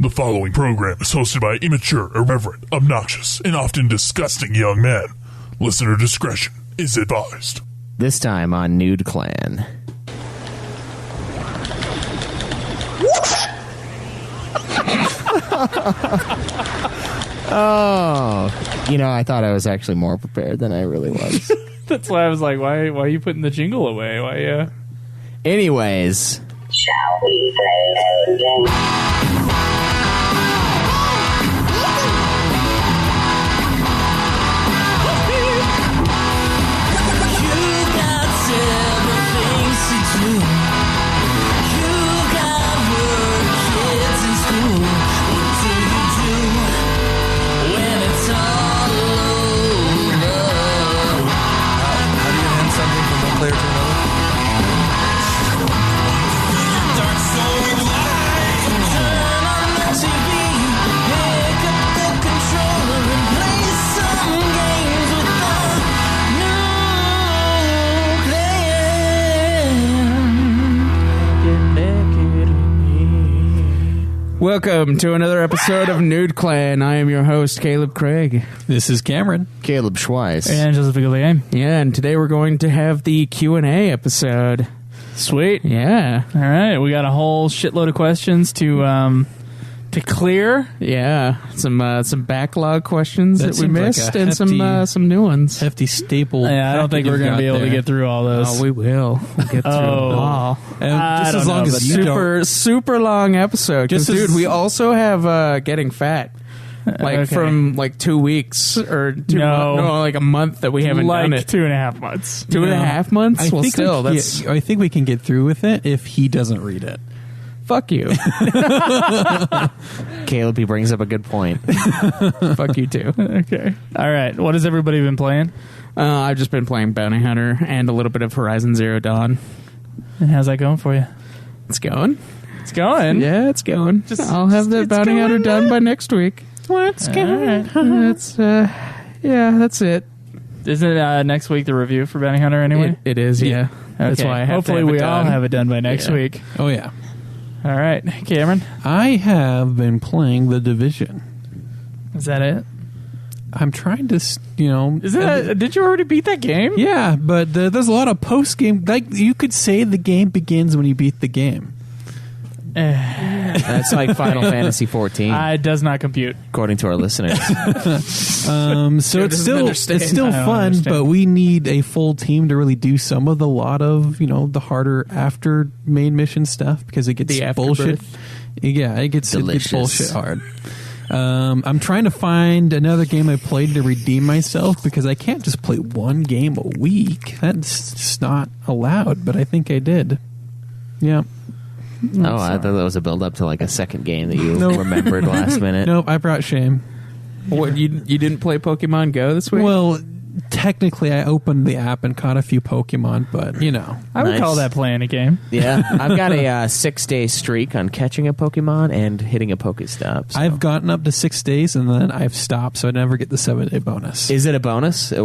The following program is hosted by immature, irreverent, obnoxious, and often disgusting young men. Listener discretion is advised. This time on Nude Clan. Oh, you know, I thought I was actually more prepared than I really was. That's why I was like, why are you putting the jingle away? Why? Anyways. Shall we play a game? You've got several things to do. You've got work, kids in school. What do you do when it's all over? How do you hand something from one player to another? Dark soul light. Turn on the TV, pick up the controller and play some games with the Nude. Welcome to another episode of Nude Clan. I am your host, Caleb Craig. This is Cameron. Caleb Schweiss. And Joseph Biggley. Yeah, and today we're going to have the Q&A episode. Sweet. Yeah. All right. We got a whole shitload of questions to clear. Yeah. Some backlog questions that we missed, and some new ones. Hefty staple. Yeah, I don't think we're going to be able to get through all those. Oh, we will. We'll get through them all. Just as long as you super long episode. Just dude, we also have Getting Fat. Like from like 2 weeks or like a month that we haven't done it. 2.5 months. 2.5 months? I think we can get through with it if he doesn't read it. Fuck you. Caleb, he brings up a good point. Fuck you too. Okay. All right. What has everybody been playing? I've just been playing Bounty Hunter and a little bit of Horizon Zero Dawn. And how's that going for you? It's going. It's going? Yeah, it's going. I'll have the Bounty Hunter done by next week. Let's go. That's that's it. Isn't it next week the review for Bounty Hunter anyway? It is, yeah. That's why I have hopefully we all have it done by next week. Oh, yeah. All right. Cameron? I have been playing The Division. Is that it? I'm trying to, Is that, did you already beat that game? Yeah, but there's a lot of post-game. Like, you could say the game begins when you beat the game. That's like Final Fantasy 14. It does not compute, according to our listeners. So it's still fun, but we need a full team to really do some of the lot of the harder after main mission stuff because it gets bullshit. Yeah, it gets bullshit hard. I'm trying to find another game I played to redeem myself because I can't just play one game a week. That's just not allowed. But I think I did. Yeah. Oh, I thought that was a build-up to like a second game that you remembered last minute. Nope, I brought shame. What, you didn't play Pokemon Go this week? Well, technically I opened the app and caught a few Pokemon, but I would call that playing a game. Yeah, I've got a 6-day streak on catching a Pokemon and hitting a Pokestop. So. I've gotten up to 6 days and then I've stopped, so I never get the 7-day bonus. Is it a bonus? Is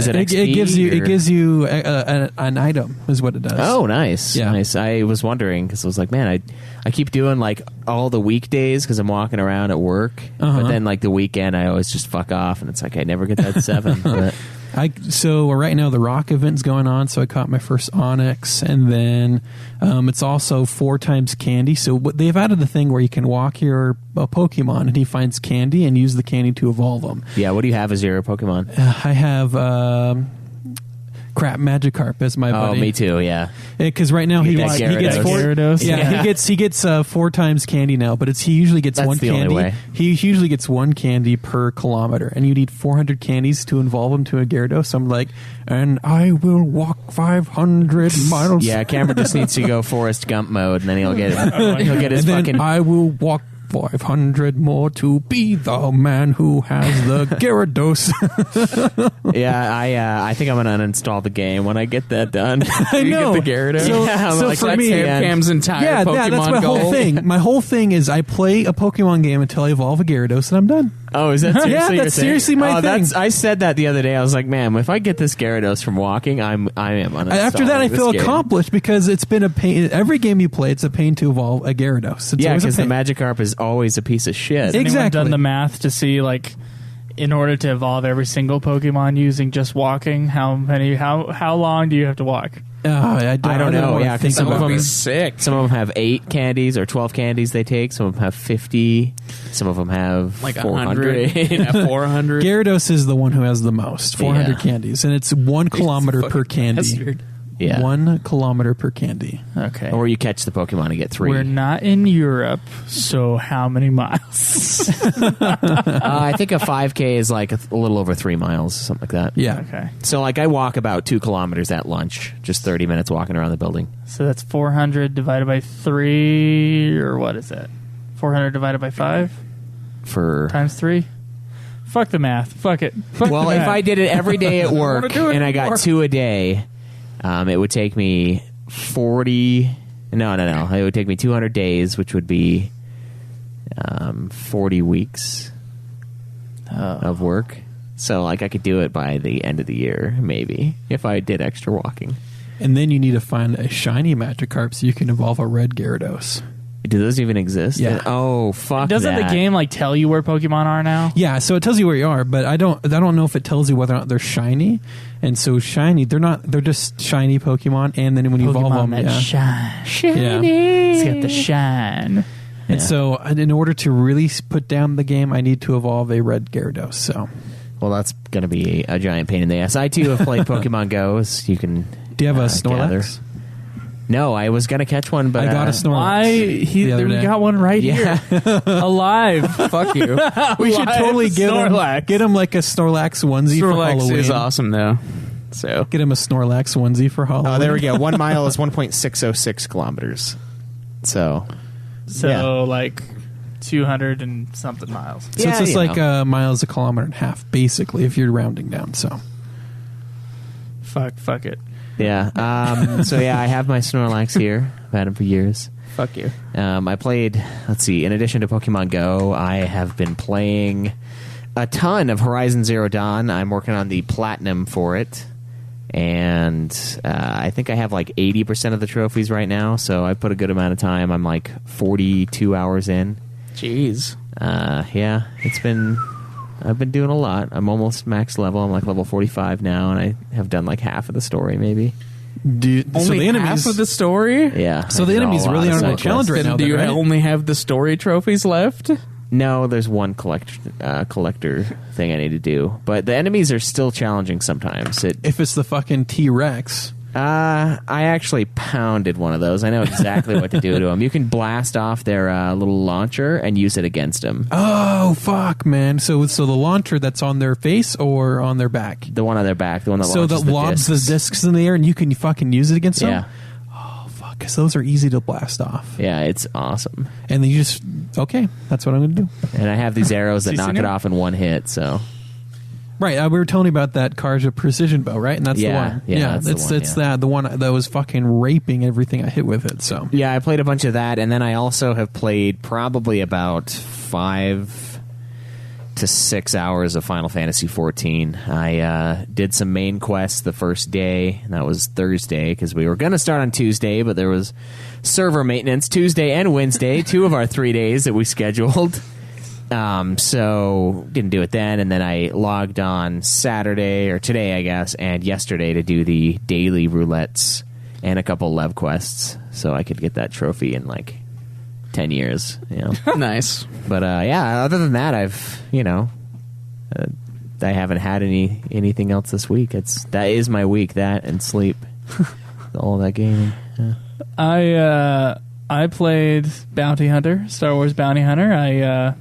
it XP? It gives you an item is what it does. Oh, nice. Yeah. Nice. I was wondering because I was like, man, I keep doing like all the weekdays because I'm walking around at work, but then like the weekend I always just fuck off and it's like I never get that 7. But So right now the rock event's going on, so I caught my first Onyx, and then it's also 4 times candy. So they've added the thing where you can walk your Pokemon and he finds candy and use the candy to evolve them. Yeah, what do you have as your Pokemon? I have Magikarp as my buddy. Oh, me too. Yeah, because right now he gets 4. Yeah, he gets 4 times candy now, but he usually gets one candy. He usually gets 1 candy per kilometer, and you need 400 candies to evolve him to a Gyarados. So I'm like, and I will walk 500 miles. Yeah, Cameron just needs to go Forrest Gump mode, and then he'll get his and fucking. Then I will walk 500 more to be the man who has the Gyarados. Yeah, I think I'm gonna uninstall the game when I get that done. I know. You get the Gyarados. So like, for that's me, Cam's entire Pokemon that's my goal. whole thing. My whole thing is I play a Pokemon game until I evolve a Gyarados and I'm done. Oh, is that seriously Yeah, your that's thing? seriously my thing. I said that the other day. I was like, man, if I get this Gyarados from walking, I am uninstalling After that, I this feel game. accomplished because it's been a pain. Every game you play, it's a pain to evolve a Gyarados. It's Yeah, always a because the pain. Magikarp is always a piece of shit. Has anyone Exactly. done the math to see, like, in order to evolve every single Pokemon using just walking, how long do you have to walk? I don't know. wanna Yeah, think some of about them it. sick. Some of them have 8 candies or 12 candies they take. Some of them have 50. Some of them have Like 400. 400. Gyarados is the one who has the most, 400 Yeah. candies, and it's 1 kilometer per candy. Bastard. Yeah. 1 kilometer per candy. Okay. Or you catch the Pokemon and get 3. We're not in Europe, so how many miles? I think a 5K is like a little over 3 miles, something like that. Yeah. Okay. So like I walk about 2 kilometers at lunch, just 30 minutes walking around the building. So that's 400 divided by 3, or what is that? 400 divided by 5 For times 3? Fuck the math. Fuck it. Fuck well, the if math. I did it every day at work wanna do it and I got anymore. 2 a day, it would take me 40. No. It would take me 200 days, which would be 40 weeks of work. So, like, I could do it by the end of the year, maybe, if I did extra walking. And then you need to find a shiny Magikarp so you can evolve a red Gyarados. Do those even exist? Yeah. Oh, fuck Doesn't that. the game like tell you where Pokemon are now? Yeah, so it tells you where you are, but I don't know if it tells you whether or not they're shiny. And so shiny, they're just shiny Pokemon, and then when you evolve them, Pokemon that yeah. shine. Shiny. It's got the shine. And so in order to really put down the game, I need to evolve a red Gyarados. So Well, that's going to be a giant pain in the ass. I, too, have played Pokemon Go, as you can do you have a gather. Snorlax? No, I was going to catch one, but I got a Snorlax. Why? the other We day. got one right Yeah. here. Alive. Fuck you. We should totally get him like a Snorlax onesie for Snorlax Halloween. is awesome, though. So Get him a Snorlax onesie for Halloween. Oh, there we go. 1 mile is 1.606 kilometers. So, yeah. like 200 and something miles. So Yeah, it's just you like know. a mile is a kilometer and a half, basically, if you're rounding down. So Fuck it. Yeah. So, yeah, I have my Snorlax here. I've had him for years. Fuck you. I played, let's see, in addition to Pokemon Go, I have been playing a ton of Horizon Zero Dawn. I'm working on the Platinum for it. And I think I have like 80% of the trophies right now. So I put a good amount of time. I'm like 42 hours in. Jeez. Yeah, I've been doing a lot. I'm almost max level. I'm like level 45 now, and I have done like half of the story, maybe. so the enemies, half of the story? Yeah. So I the did a enemies lot really of aren't side a challenge quests. right now. Do you right? only have the story trophies left? No, there's one collector thing I need to do, but the enemies are still challenging sometimes. If it's the fucking T-Rex. I actually pounded one of those. I know exactly what to do to them. You can blast off their little launcher and use it against them. Oh, fuck, man. So the launcher that's on their face or on their back? The one on their back, the one that So launches that lobs the discs. discs in the air and you can fucking use it against them? Yeah, Oh, fuck, because those are easy to blast off. yeah, it's awesome. And then you just, okay, that's what I'm going to do. And I have these arrows that See, knock Senior? it off in one hit. So Right, we were telling you about that Karja precision bow, right? And that's Yeah, the one. yeah, that's the it's one, it's yeah. the one that was fucking raping everything I hit with it. So yeah, I played a bunch of that, and then I also have played probably about 5 to 6 hours of Final Fantasy XIV. I did some main quests the first day, and that was Thursday, because we were going to start on Tuesday, but there was server maintenance Tuesday and Wednesday, 2 of our 3 days that we scheduled. So didn't do it then, and then I logged on Saturday, or today, I guess, and yesterday to do the daily roulettes and a couple Lev quests, so I could get that trophy in like 10 years, you know. Nice. But yeah, other than that, I haven't had anything else this week. That is my week, that and sleep. All that gaming. Yeah. I played Bounty Hunter, Star Wars Bounty Hunter.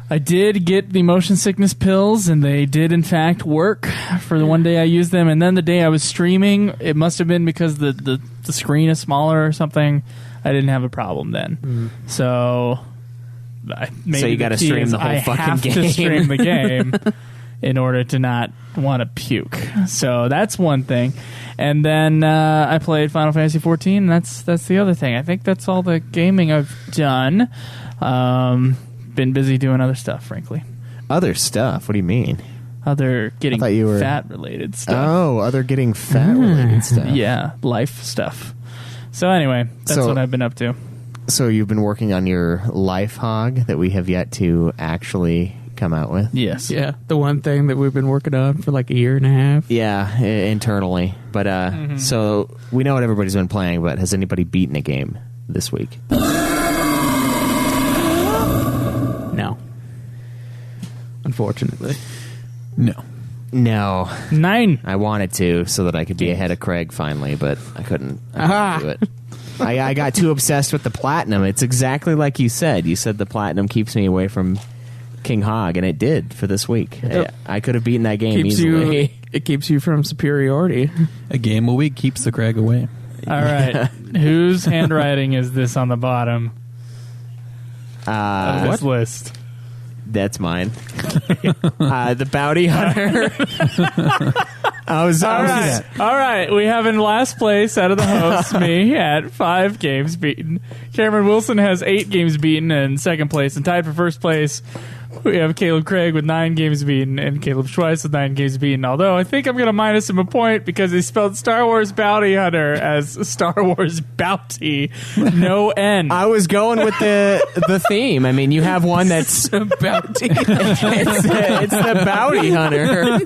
I did get the motion sickness pills, and they did in fact work for the one day I used them. And then the day I was streaming, it must have been because the screen is smaller or something. I didn't have a problem then. So, So you gotta stream the whole fucking I have game. to stream the game in order to not want to puke. So that's one thing. And then I played Final Fantasy XIV, and that's the other thing. I think that's all the gaming I've done. Been busy doing other stuff, frankly. Other stuff? What do you mean? Other getting thought you were- fat-related stuff. Oh, other getting fat-related stuff. Yeah, life stuff. So anyway, that's So- what I've been up to. So you've been working on your life hog that we have yet to actually come out with? Yes. Yeah, the one thing that we've been working on for like a year and a half. Yeah, internally. But so we know what everybody's been playing, but has anybody beaten a game this week? No. Unfortunately. No. No. 9. I wanted to so that I could be ahead of Craig finally, but I couldn't do it. I got too obsessed with the platinum. It's exactly like you said. You said the platinum keeps me away from King Hog, and it did for this week. I could have beaten that game easily. It keeps you from superiority. A game a week keeps the Craig away. All right. Whose handwriting is this on the bottom of this list? That's mine. The bounty hunter. All right. We have in last place out of the hosts me at 5 games beaten. Cameron Wilson has 8 games beaten in second place, and tied for first place we have Caleb Craig with 9 games beaten and Caleb Schweiss with 9 games beaten. Although I think I'm going to minus him a point because he spelled Star Wars Bounty Hunter as Star Wars Bounty, no N. I was going with the theme. I mean, you have one that's Bounty. it's the bounty hunter.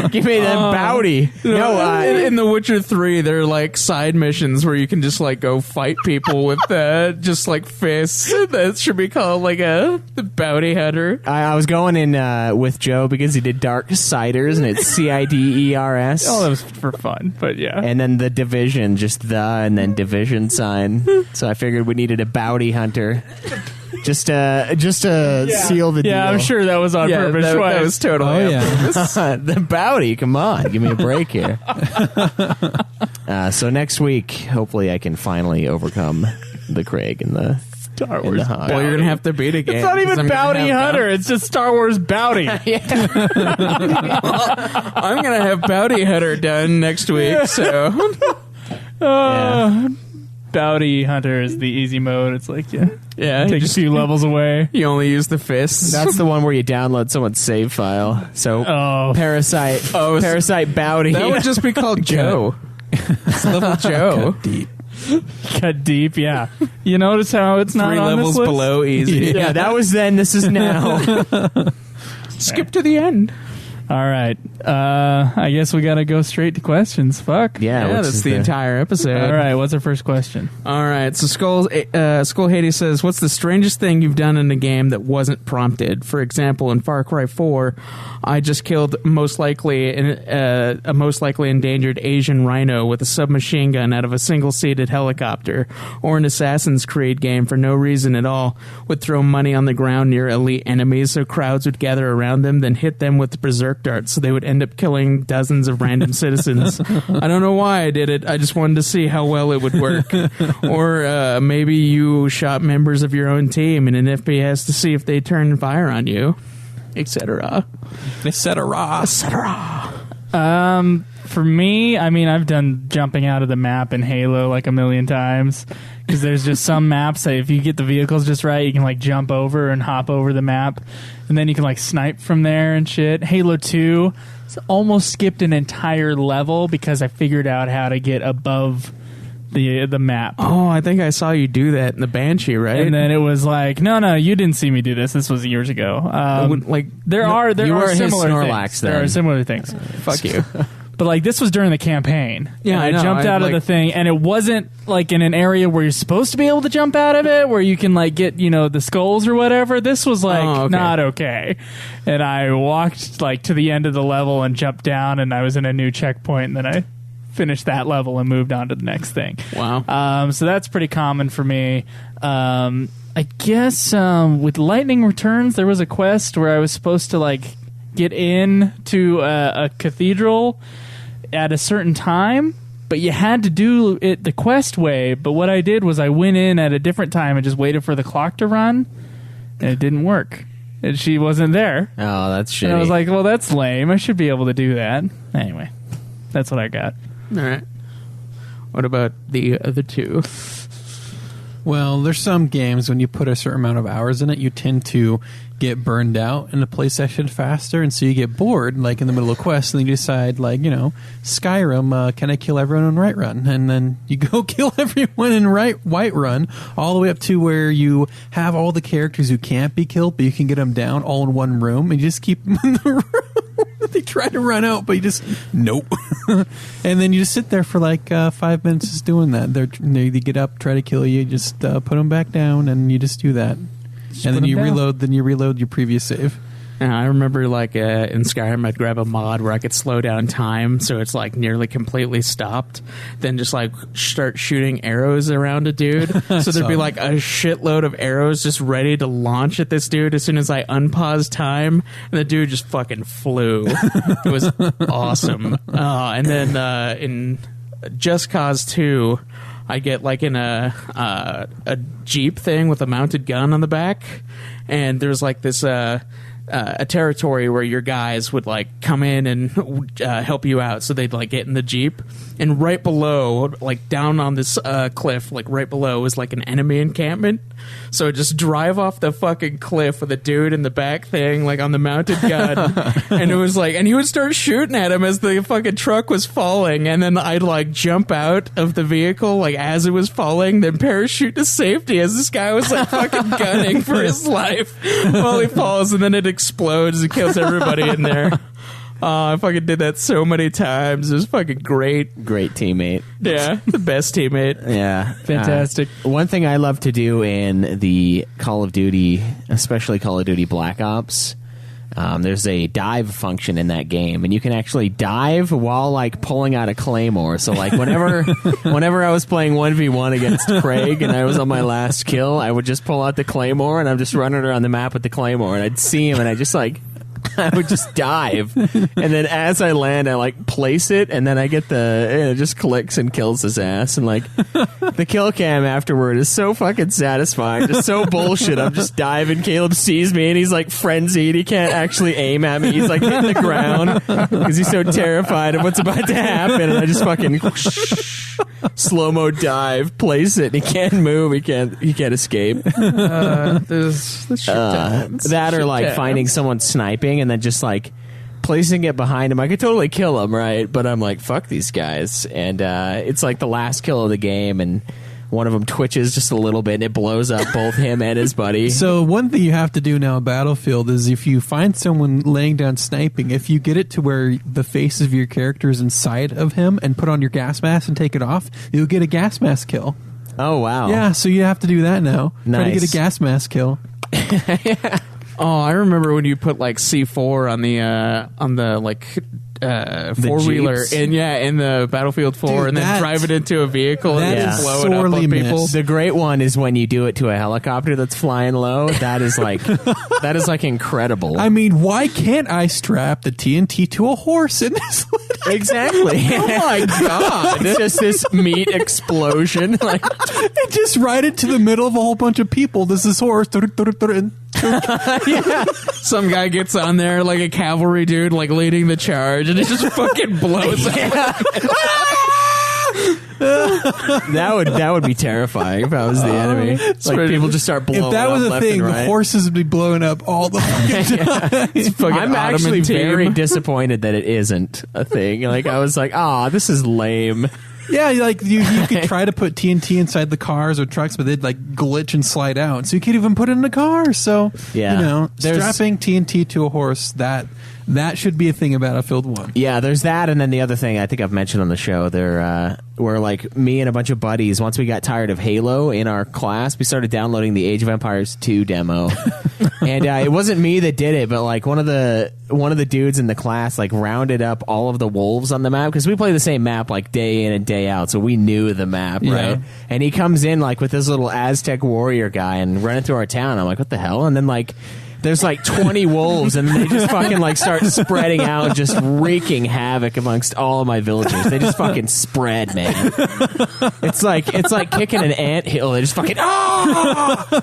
Give me that bounty. No, in The Witcher 3, there are like side missions where you can just like go fight people with just like fists. That should be called like the bounty hunter. I was going in with Joe because he did Dark Ciders, and it's CIDERS. Oh, that was for fun, but yeah. And then the division, just the, and then division sign. So I figured we needed a bounty hunter. Just to seal the deal. Yeah, I'm sure that was on purpose. That was totally the bounty, come on, give me a break here. So next week, hopefully I can finally overcome the Craig and the Star Wars. Well, you're gonna have to beat a game. It's not even Bounty Hunter. It's just Star Wars Bounty. I'm gonna have Bounty Hunter done next week. So Bounty Hunter is the easy mode. It's like yeah, take a few levels away. You only use the fists. That's the one where you download someone's save file. So Parasite Bounty. That would just be called Joe. It's level Joe. Cut deep. Cut deep, yeah. You notice how it's not 3 on levels this list? below easy. Yeah, that was then. This is now. Skip to the end. All right. I guess we got to go straight to questions. Fuck. Yeah, Yeah, that's the entire episode. All right. What's our first question? All right, so Skull Hades says, what's the strangest thing you've done in a game that wasn't prompted? For example, in Far Cry 4, I just killed a most likely endangered Asian rhino with a submachine gun out of a single-seated helicopter. Or in Assassin's Creed game, for no reason at all, would throw money on the ground near elite enemies so crowds would gather around them, then hit them with the berserk darts so they would end up killing dozens of random citizens. I don't know why I did it. I just wanted to see how well it would work. Or maybe you shot members of your own team in an FPS to see if they turn fire on you, etc. For me, I mean, I've done jumping out of the map in Halo like a million times because there's just some maps that if you get the vehicles just right, you can like jump over and hop over the map, and then you can like snipe from there and shit. Halo 2 almost skipped an entire level because I figured out how to get above the map. Oh, I think I saw you do that in the Banshee, right? And then it was like, no, you didn't see me do this. This was years ago. There are you were his similar Snorlax things. then. There are similar things. Fuck you. But like this was during the campaign. Yeah, and I know. jumped out of the thing, and it wasn't like in an area where you're supposed to be able to jump out of it, where you can like get the skulls or whatever. This was like not okay. And I walked like to the end of the level and jumped down, and I was in a new checkpoint, and then I finished that level and moved on to the next thing. Wow. So that's pretty common for me. I guess with Lightning Returns, there was a quest where I was supposed to like get in to a cathedral at a certain time, but you had to do it the quest way. But what I did was I went in at a different time and just waited for the clock to run, and it didn't work. And she wasn't there. Oh, that's shitty. And I was like, well, that's lame. I should be able to do that. Anyway, that's what I got. All right. What about the other two? Well, there's some games when you put a certain amount of hours in it, you tend to get burned out in the play session faster, and so you get bored, like in the middle of quests, and then you decide, like, Skyrim, can I kill everyone in Whiterun? And then you go kill everyone in Whiterun, all the way up to where you have all the characters who can't be killed, but you can get them down all in one room, and you just keep them in the room. They try to run out, but you just, nope. And then you just sit there for like 5 minutes just doing that. They get up, try to kill you, just put them back down, and you just do that. And then you reload. Then you reload your previous save. I remember, like, in Skyrim, I'd grab a mod where I could slow down time so it's, like, nearly completely stopped. Then just, like, start shooting arrows around a dude. So there'd be, like, a shitload of arrows just ready to launch at this dude as soon as I unpause time. And the dude just fucking flew. It was awesome. And then in Just Cause 2... I get like in a Jeep thing with a mounted gun on the back, and there's like this a territory where your guys would like come in and help you out. So they'd like get in the Jeep, and right below, like down on this cliff, like right below was like an enemy encampment. So I'd just drive off the fucking cliff with a dude in the back thing, like on the mounted gun, and it was like, and he would start shooting at him as the fucking truck was falling, and then I'd like jump out of the vehicle like as it was falling, then parachute to safety as this guy was like fucking gunning for his life while he falls, and then it explodes and kills everybody in there. I fucking did that so many times. It was fucking great. Great teammate. Yeah, the best teammate. Yeah. Fantastic. One thing I love to do in the Call of Duty, especially Call of Duty Black Ops, there's a dive function in that game, and you can actually dive while like pulling out a claymore. So like whenever I was playing 1v1 against Craig and I was on my last kill, I would just pull out the claymore and I'm just running around the map with the claymore, and I'd see him and I just like I would just dive, and then as I land, I like place it, and then I get it just clicks and kills his ass, and like the kill cam afterward is so fucking satisfying, just so bullshit. I'm just diving, Caleb sees me, and he's like frenzied. He can't actually aim at me. He's like hitting the ground because he's so terrified of what's about to happen, and I just fucking slow-mo dive, place it, and he can't move. He can't escape. There's that or like finding someone sniping and then just like placing it behind him. I could totally kill him, right? But I'm like, fuck these guys. And it's like the last kill of the game, and one of them twitches just a little bit and it blows up both him and his buddy. So one thing you have to do now in Battlefield is if you find someone laying down sniping, if you get it to where the face of your character is inside of him and put on your gas mask and take it off, you'll get a gas mask kill. Oh, wow. Yeah, so you have to do that now. Nice. Try to get a gas mask kill. Yeah. Oh, I remember when you put like C4 on the like four-wheeler in the Battlefield 4. Dude, and then drive it into a vehicle and that is blow it up sorely on people. missed. The great one is when you do it to a helicopter that's flying low. That is like incredible. I mean, why can't I strap the TNT to a horse in this? Exactly. Oh my god! It's just this meat explosion. Like, And just right into the middle of a whole bunch of people. This is horse. yeah. Some guy gets on there like a cavalry dude, like leading the charge, and it just fucking blows up. That would be terrifying if I was the enemy. Like people just start blowing up. If that was a left thing, and right. the horses would be blowing up all the fucking time. I'm actually very disappointed that it isn't a thing. Like I was like, this is lame. Yeah, like you could try to put TNT inside the cars or trucks, but they'd like glitch and slide out. So you can't even put it in a car. So yeah, strapping TNT to a horse, that should be a thing about Battlefield 1. Yeah, there's that, and then the other thing I think I've mentioned on the show, where like me and a bunch of buddies, once we got tired of Halo in our class, we started downloading the Age of Empires 2 demo. And it wasn't me that did it, but like one of the dudes in the class like rounded up all of the wolves on the map, because we play the same map like day in and day out, so we knew the map, right? And he comes in like with this little Aztec warrior guy and running through our town. I'm like, what the hell? And then like there's like 20 wolves, and they just fucking like start spreading out, just wreaking havoc amongst all of my villagers. They just fucking spread, man. It's like kicking an anthill. They just fucking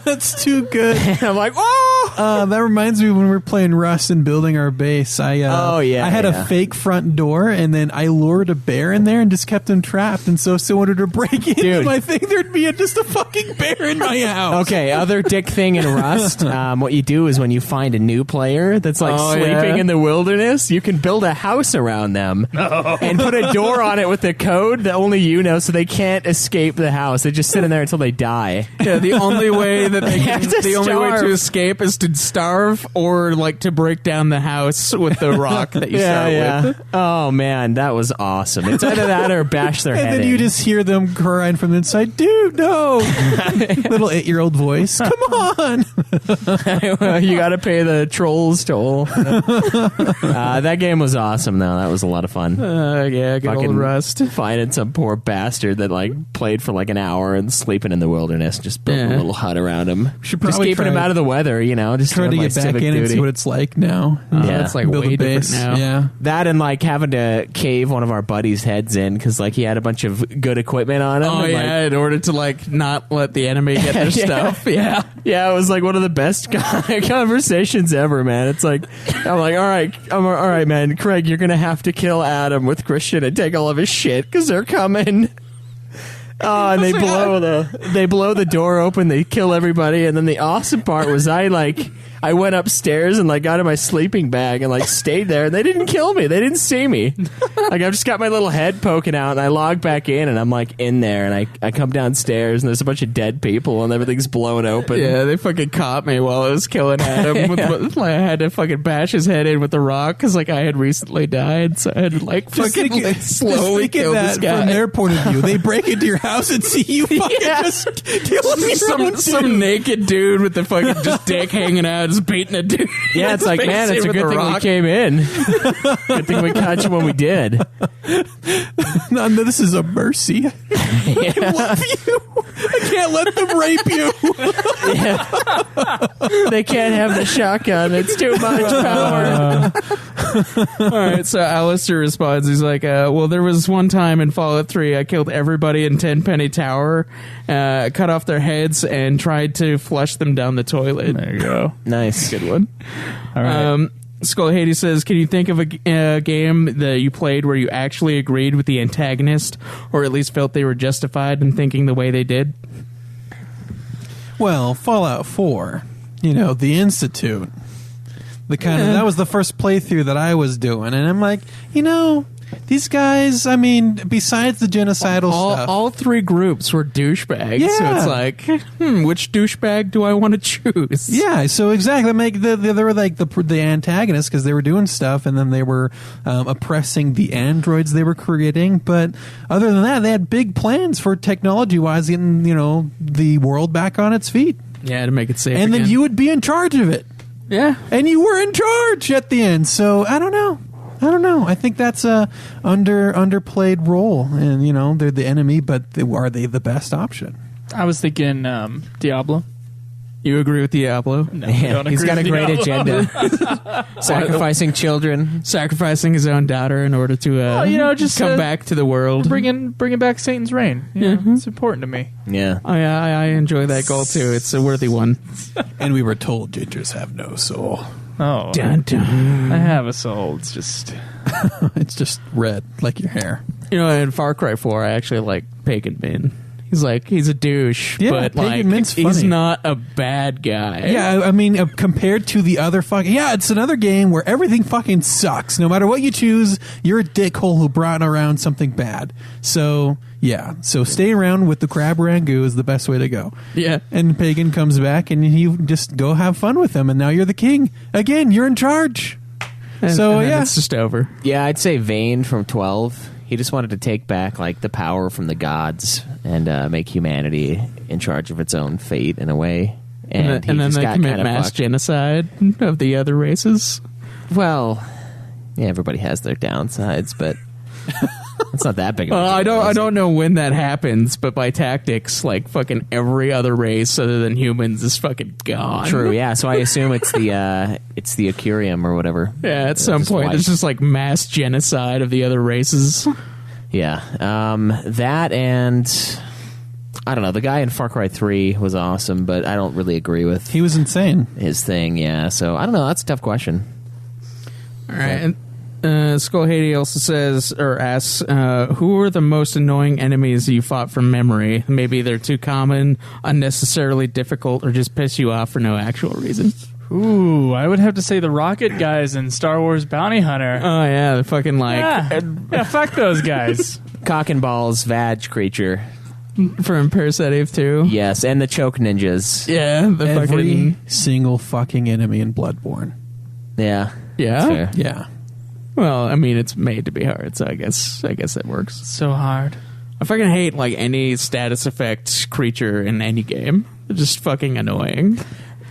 that's too good. And I'm like, oh. That reminds me when we were playing Rust and building our base. I had a fake front door, and then I lured a bear in there and just kept him trapped. And so someone wanted to break into my thing, there'd be just a fucking bear in my house. Okay, other dick thing in Rust. What you do is when you find a new player that's like sleeping in the wilderness, you can build a house around them and put a door on it with a code that only you know, so they can't escape the house. They just sit in there until they die. Yeah, the only way that they can, the only way starve. to escape is to starve or like to break down the house with the rock that you start with. Oh man, that was awesome. It's either that or bash their head And then in. you just hear them crying from the inside, dude, no. Little 8-year-old voice, come on. You got to pay the trolls toll. That game was awesome, though. That was a lot of fun. Good old Rust. Finding some poor bastard that like played for like an hour and sleeping in the wilderness, just building a little hut around him. Should just probably keeping him out of the weather, you know. Just try to doing get my back civic in and duty. see what it's like now. It's like build way a base. different now. Yeah. That and like having to cave one of our buddies' heads in because like he had a bunch of good equipment on him. Oh and, yeah, in order to like not let the enemy get their stuff. Yeah. Yeah, it was like one of the best conversations ever, man. It's like I'm like, all right, man. Craig, you're gonna have to kill Adam with Christian and take all of his shit because they're coming. Oh, and they blow the door open. They kill everybody, and then the awesome part was I went upstairs and like got in my sleeping bag and like stayed there, and they didn't kill me. They didn't see me. Like I've just got my little head poking out, and I log back in, and I'm like in there, and I come downstairs, and there's a bunch of dead people, and everything's blown open. Yeah, they fucking caught me while I was killing Adam. I had to fucking bash his head in with the rock because like I had recently died, so I had to like fucking slowly kill this guy. From their point of view, they break into your house and see you fucking just killing some naked dude with the fucking just dick hanging out, just beating a dude. Yeah, it's like, man, it's a good thing we came in. Good thing we caught you when we did. No, this is a mercy. I love you. I can't let them rape you. Yeah. They can't have the shotgun. It's too much power. All right, so Alistair responds. He's like, well, there was one time in Fallout 3 I killed everybody in Tenpenny Tower, cut off their heads, and tried to flush them down the toilet. There you go. Nice. Good one. All right. Skull Hades says, can you think of a game that you played where you actually agreed with the antagonist, or at least felt they were justified in thinking the way they did? Well, Fallout 4, the Institute. That was the first playthrough that I was doing, and I'm like, these guys, I mean, besides the genocidal stuff. All three groups were douchebags, so Yeah. it's like, which douchebag do I want to choose? Yeah, so exactly. They were like the antagonists because they were doing stuff, and then they were oppressing the androids they were creating. But other than that, they had big plans for technology-wise getting, the world back on its feet. Yeah, to make it safe And then again. you would be in charge of it. Yeah. And you were in charge at the end. So I don't know. I think that's a underplayed role, and they're the enemy, but are they the best option? I was thinking Diablo. You agree with Diablo? No, Yeah, he's got a great agenda. Sacrificing children. Sacrificing his own daughter in order to just come back to the world. Bringing back Satan's reign. Yeah, it's important to me. Yeah. I enjoy that goal too. It's a worthy one. And we were told gingers have no soul. Oh, Dun, dun. I have a soul. It's just It's just red, like your hair. In Far Cry 4, I actually like Pagan Min. He's a douche, Yeah, but Pagan Min's he's funny. not a bad guy. Yeah, I mean, compared to the other fucking... Yeah, it's another game where everything fucking sucks. No matter what you choose, you're a dickhole who brought around something bad. So, yeah. So stay around with the crab rangoon is the best way to go. Yeah. And Pagan comes back, and you just go have fun with him, and now you're the king. Again, you're in charge. And So, then yeah. it's just over. Yeah, I'd say Vane from 12. He just wanted to take back like the power from the gods and make humanity in charge of its own fate in a way. And then just they got commit kinda mass fucked. genocide of the other races. Well, yeah, everybody has their downsides, but it's not that big of a I deal, is it? don't know when that happens, but by tactics, like fucking every other race other than humans is fucking gone. True, yeah. So I assume it's the Acurium or whatever. Yeah, at some Just point, white. there's just like mass genocide of the other races. Yeah, that and I don't know. The guy in Far Cry 3 was awesome, but I don't really agree with He was insane. his thing. Yeah, so I don't know. That's a tough question. All right. And Skull Haiti also says or asks, who were the most annoying enemies you fought from memory? Maybe they're too common, unnecessarily difficult, or just piss you off for no actual reason. Ooh, I would have to say the rocket guys in Star Wars Bounty Hunter. Oh yeah, the fucking like Yeah, fuck those guys. Cock and balls, vag creature. from Parasite Eve 2. Yes, and the choke ninjas. Yeah, the Every fucking single fucking enemy in Bloodborne. Yeah. yeah. Fair. Yeah. Well, I mean, it's made to be hard, so I guess it works. So hard. I fucking hate like any status effect creature in any game. They're just fucking annoying.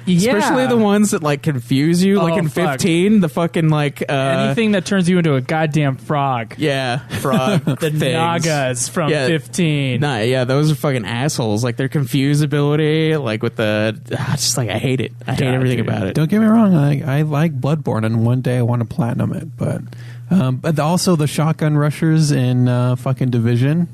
Especially the ones that like confuse you, like Oh, in fuck. 15, the fucking like Anything that turns you into a goddamn frog. yeah, frog The things. Nagas from Yeah. 15. Nah, yeah, those are fucking assholes. Like their confuse ability, like with the just like I hate it. I hate everything dude. about it. Don't get me wrong. I like Bloodborne, and one day I want to platinum it. But also the shotgun rushers in fucking Division.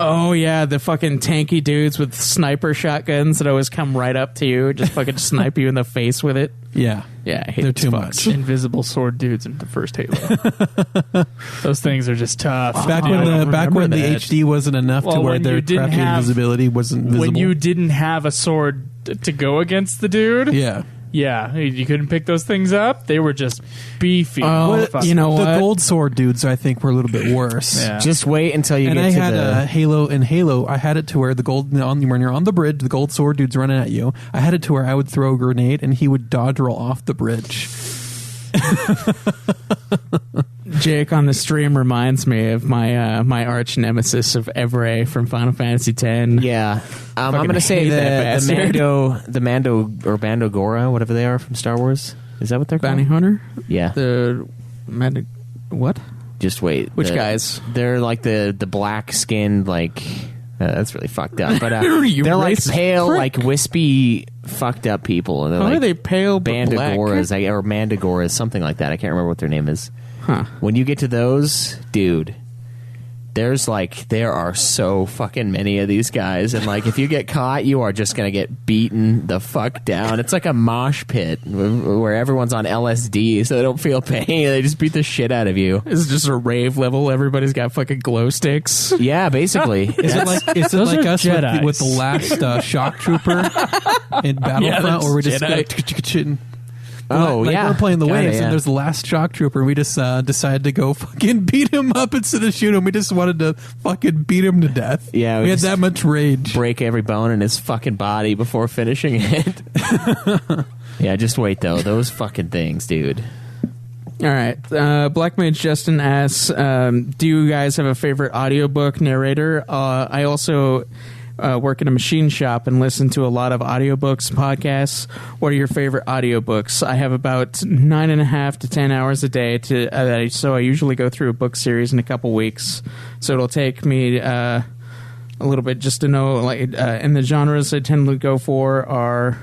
Oh yeah, the fucking tanky dudes with sniper shotguns that always come right up to you, just fucking snipe you in the face with it. Yeah. Yeah, I hate They're it as too fuck. much. Invisible sword dudes in the first Halo. Those things are just tough. Back I when don't the remember that. HD wasn't enough Well, to where when their you didn't crappy have- invisibility wasn't visible. When you didn't have a sword to go against the dude, yeah. you couldn't pick those things up. They were just beefy. Oh, Fuck. you know the what? gold sword dudes, I think, were a little bit worse. Yeah. Just wait until you And get I to had the... a Halo. In Halo, I had it to where when you're on the bridge, the gold sword dude's running at you. I had it to where I would throw a grenade and he would dodge roll off the bridge. Jake on the stream reminds me of my my arch nemesis of Evray from Final Fantasy X. Yeah. I'm Fucking going to say hate that the Mando or Bando Gora, whatever they are from Star Wars. Is that what they're Bounty called? Hunter. Yeah. What? Just wait. Which guys? They're like the black skinned, like... that's really fucked up. But You they're like racist pale, prick. like wispy, fucked up people. And they're How like are they pale but black? Bandagoras, or Mandagoras, something like that. I can't remember what their name is. Huh. When you get to those, dude, there are so fucking many of these guys, and like if you get caught, you are just gonna get beaten the fuck down. It's like a mosh pit where everyone's on LSD, so they don't feel pain. They just beat the shit out of you. This is just a rave level. Everybody's got fucking glow sticks. Yeah, basically. Is it like Those us are with, Jedis. with the last shock trooper in Battlefront, that's where we just Jedi. Oh, like yeah. we're playing the Kinda, waves, yeah. and there's the last shock trooper, and we just decided to go fucking beat him up instead of shoot him. We just wanted to fucking beat him to death. Yeah, we we had just that much rage. break every bone in his fucking body before finishing it. Yeah, just wait though. Those fucking things, dude. All right. Black Mage Justin asks, do you guys have a favorite audiobook narrator? I also work in a machine shop and listen to a lot of audiobooks and podcasts. What are your favorite audiobooks? I have about 9.5 to 10 hours a day so I usually go through a book series in a couple weeks. So it'll take me a little bit just to know, like, and the genres I tend to go for are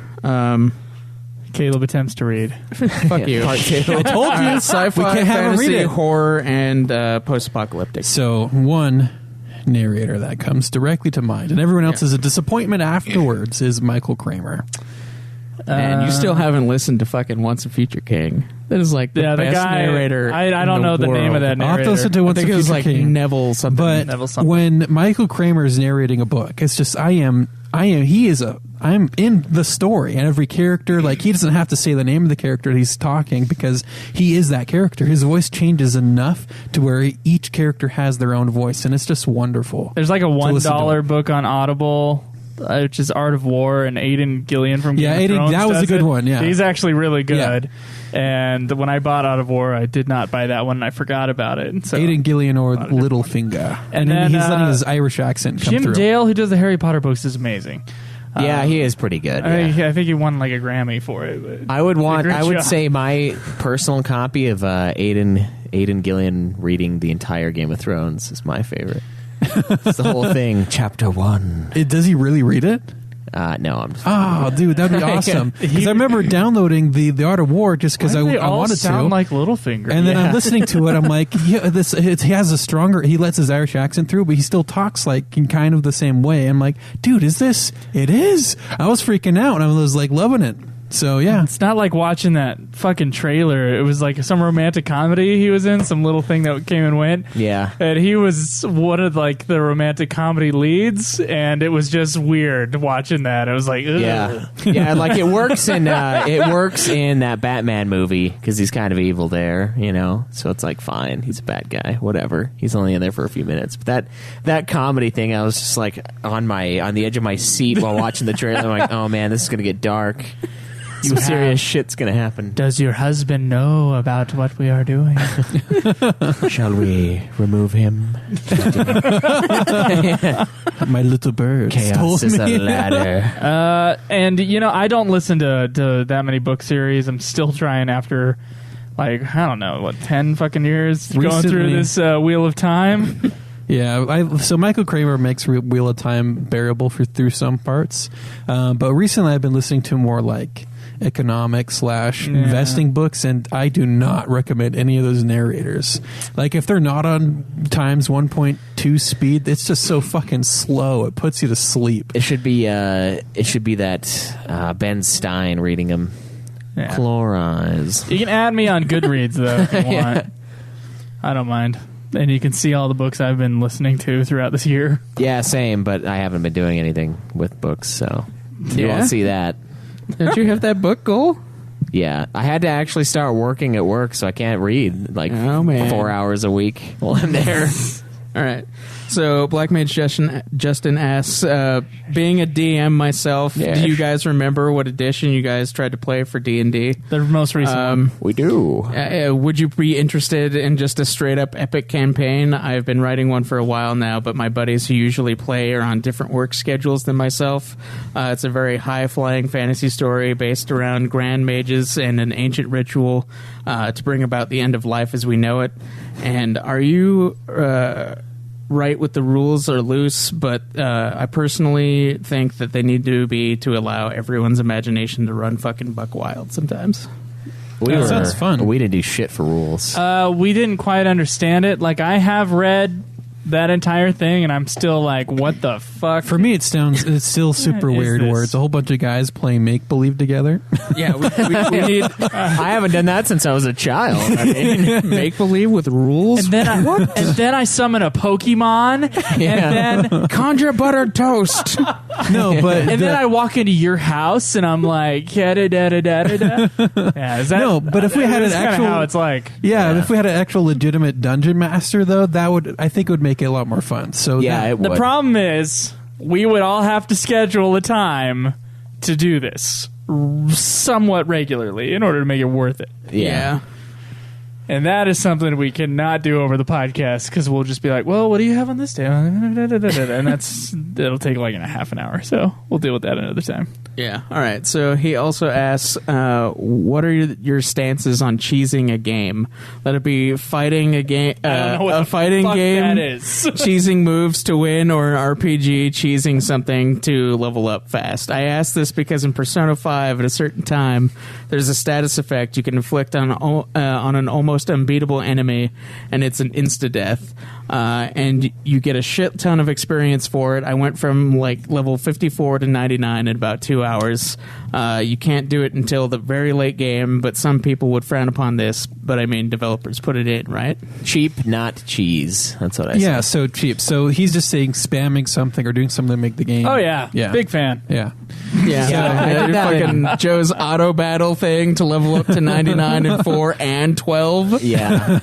Caleb attempts to read. fuck you. Part two. I told you, Sci-fi, we can't have him read fantasy, it. horror, and post-apocalyptic. So one narrator that comes directly to mind, and everyone else is a disappointment afterwards, is Michael Kramer. And you still haven't listened to fucking Once a Future King. That is like the Yeah, the best guy. narrator. I don't know the name of that I'll have narrator. to listen to I Once think a it was Future like King. Neville something. But Neville something. when Michael Kramer is narrating a book, it's just I'm in the story, and every character, like, he doesn't have to say the name of the character he's talking because he is that character. His voice changes enough to where each character has their own voice, and it's just wonderful. There's like a listen to $1 it. book on Audible, which is Art of War, and Aidan Gillian from Game Yeah, of Aidan- Thrones that was a does good it. one, yeah. He's actually really Yeah. good. And when I bought Art of War, I did not buy that one, and I forgot about it. So Aidan Gillian or Littlefinger, And then then, he's letting his Irish accent come Jim through. Dale, who does the Harry Potter books, is amazing. Yeah, he is pretty good. Yeah. I think he won like a Grammy for it. But I would great job. say my personal copy of Aidan Gillian reading the entire Game of Thrones is my favorite. It's the whole thing, chapter 1. Does he really read it? No, I'm just... Oh, dude, that'd be awesome. Because I remember downloading the Art of War just because I wanted to. Sound like Littlefinger. And then I'm listening to it. I'm like, yeah, he has a stronger. He lets his Irish accent through, but he still talks like in kind of the same way. I'm like, dude, is this? It is. I was freaking out, and I was like loving it. So yeah, it's not like watching that fucking trailer. It was like some romantic comedy he was in, some little thing that came and went. Yeah, and he was one of like the romantic comedy leads, and it was just weird watching that. I was like, ugh. yeah, like it works in that Batman movie because he's kind of evil there, you know. So it's like fine, he's a bad guy, whatever. He's only in there for a few minutes, but that comedy thing, I was just like on the edge of my seat while watching the trailer. I'm like, oh man, this is gonna get dark. Some serious shit's gonna happen. Does your husband know about what we are doing? Shall we remove him? My little bird. Chaos is a ladder. And you know, I don't listen to that many book series. I'm still trying after, like, I don't know, 10 fucking years going through this Wheel of Time. Yeah, so Michael Kramer makes Wheel of Time bearable through some parts, but recently I've been listening to more like economic/investing books, and I do not recommend any of those narrators. Like if they're not on times 1.2 speed, it's just so fucking slow. It puts you to sleep. It should be that Ben Stein reading them. Yeah. Chlorize. You can add me on Goodreads though if you want. I don't mind. And you can see all the books I've been listening to throughout this year. Yeah, same, but I haven't been doing anything with books, so you won't see that. Don't you have that book goal? Yeah, I had to actually start working at work, so I can't read 4 hours a week while I'm there. All right. So Black Mage Justin asks, being a DM myself, do you guys remember what edition you guys tried to play for D&D? The most recent one. We do. Would you be interested in just a straight-up epic campaign? I've been writing one for a while now, but my buddies who usually play are on different work schedules than myself. It's a very high-flying fantasy story based around grand mages and an ancient ritual to bring about the end of life as we know it. And are you... right with the rules are loose, but I personally think that they need to allow everyone's imagination to run fucking buck wild sometimes. Sounds fun. We didn't do shit for rules. We didn't quite understand it. Like, I have read that entire thing, and I'm still like, what the fuck? For me, it's still super weird where it's a whole bunch of guys playing make-believe together. Yeah, we need... I haven't done that since I was a child. I mean, make-believe with rules? And then I summon a Pokemon, and then... Conjure buttered toast! No, but... And then I walk into your house, and I'm like, da-da-da-da-da-da. Yeah, is that... No, but if we had an actual... how it's like. Yeah, if we had an actual legitimate dungeon master, though, I think it would make it a lot more fun. So it would. The problem is we would all have to schedule a time to do this somewhat regularly in order to make it worth it. Yeah. And that is something we cannot do over the podcast because we'll just be like, well, what do you have on this day? And it'll take like a half an hour. So we'll deal with that another time. Yeah. All right. So he also asks, what are your stances on cheesing a game? Let it be fighting a game, a fighting game, that is. cheesing moves to win, or an RPG cheesing something to level up fast. I ask this because in Persona 5 at a certain time, there's a status effect you can inflict on an almost unbeatable enemy, and it's an insta-death. And you get a shit ton of experience for it. I went from like level 54 to 99 in about 2 hours. You can't do it until the very late game, but some people would frown upon this. But I mean, developers put it in, right? Cheap, not cheese. That's what I say. Yeah, so cheap. So he's just saying spamming something or doing something to make the game. Oh, yeah. Big fan. Yeah. Yeah, fucking Joe's auto battle thing to level up to 99 and 4 and 12. Yeah.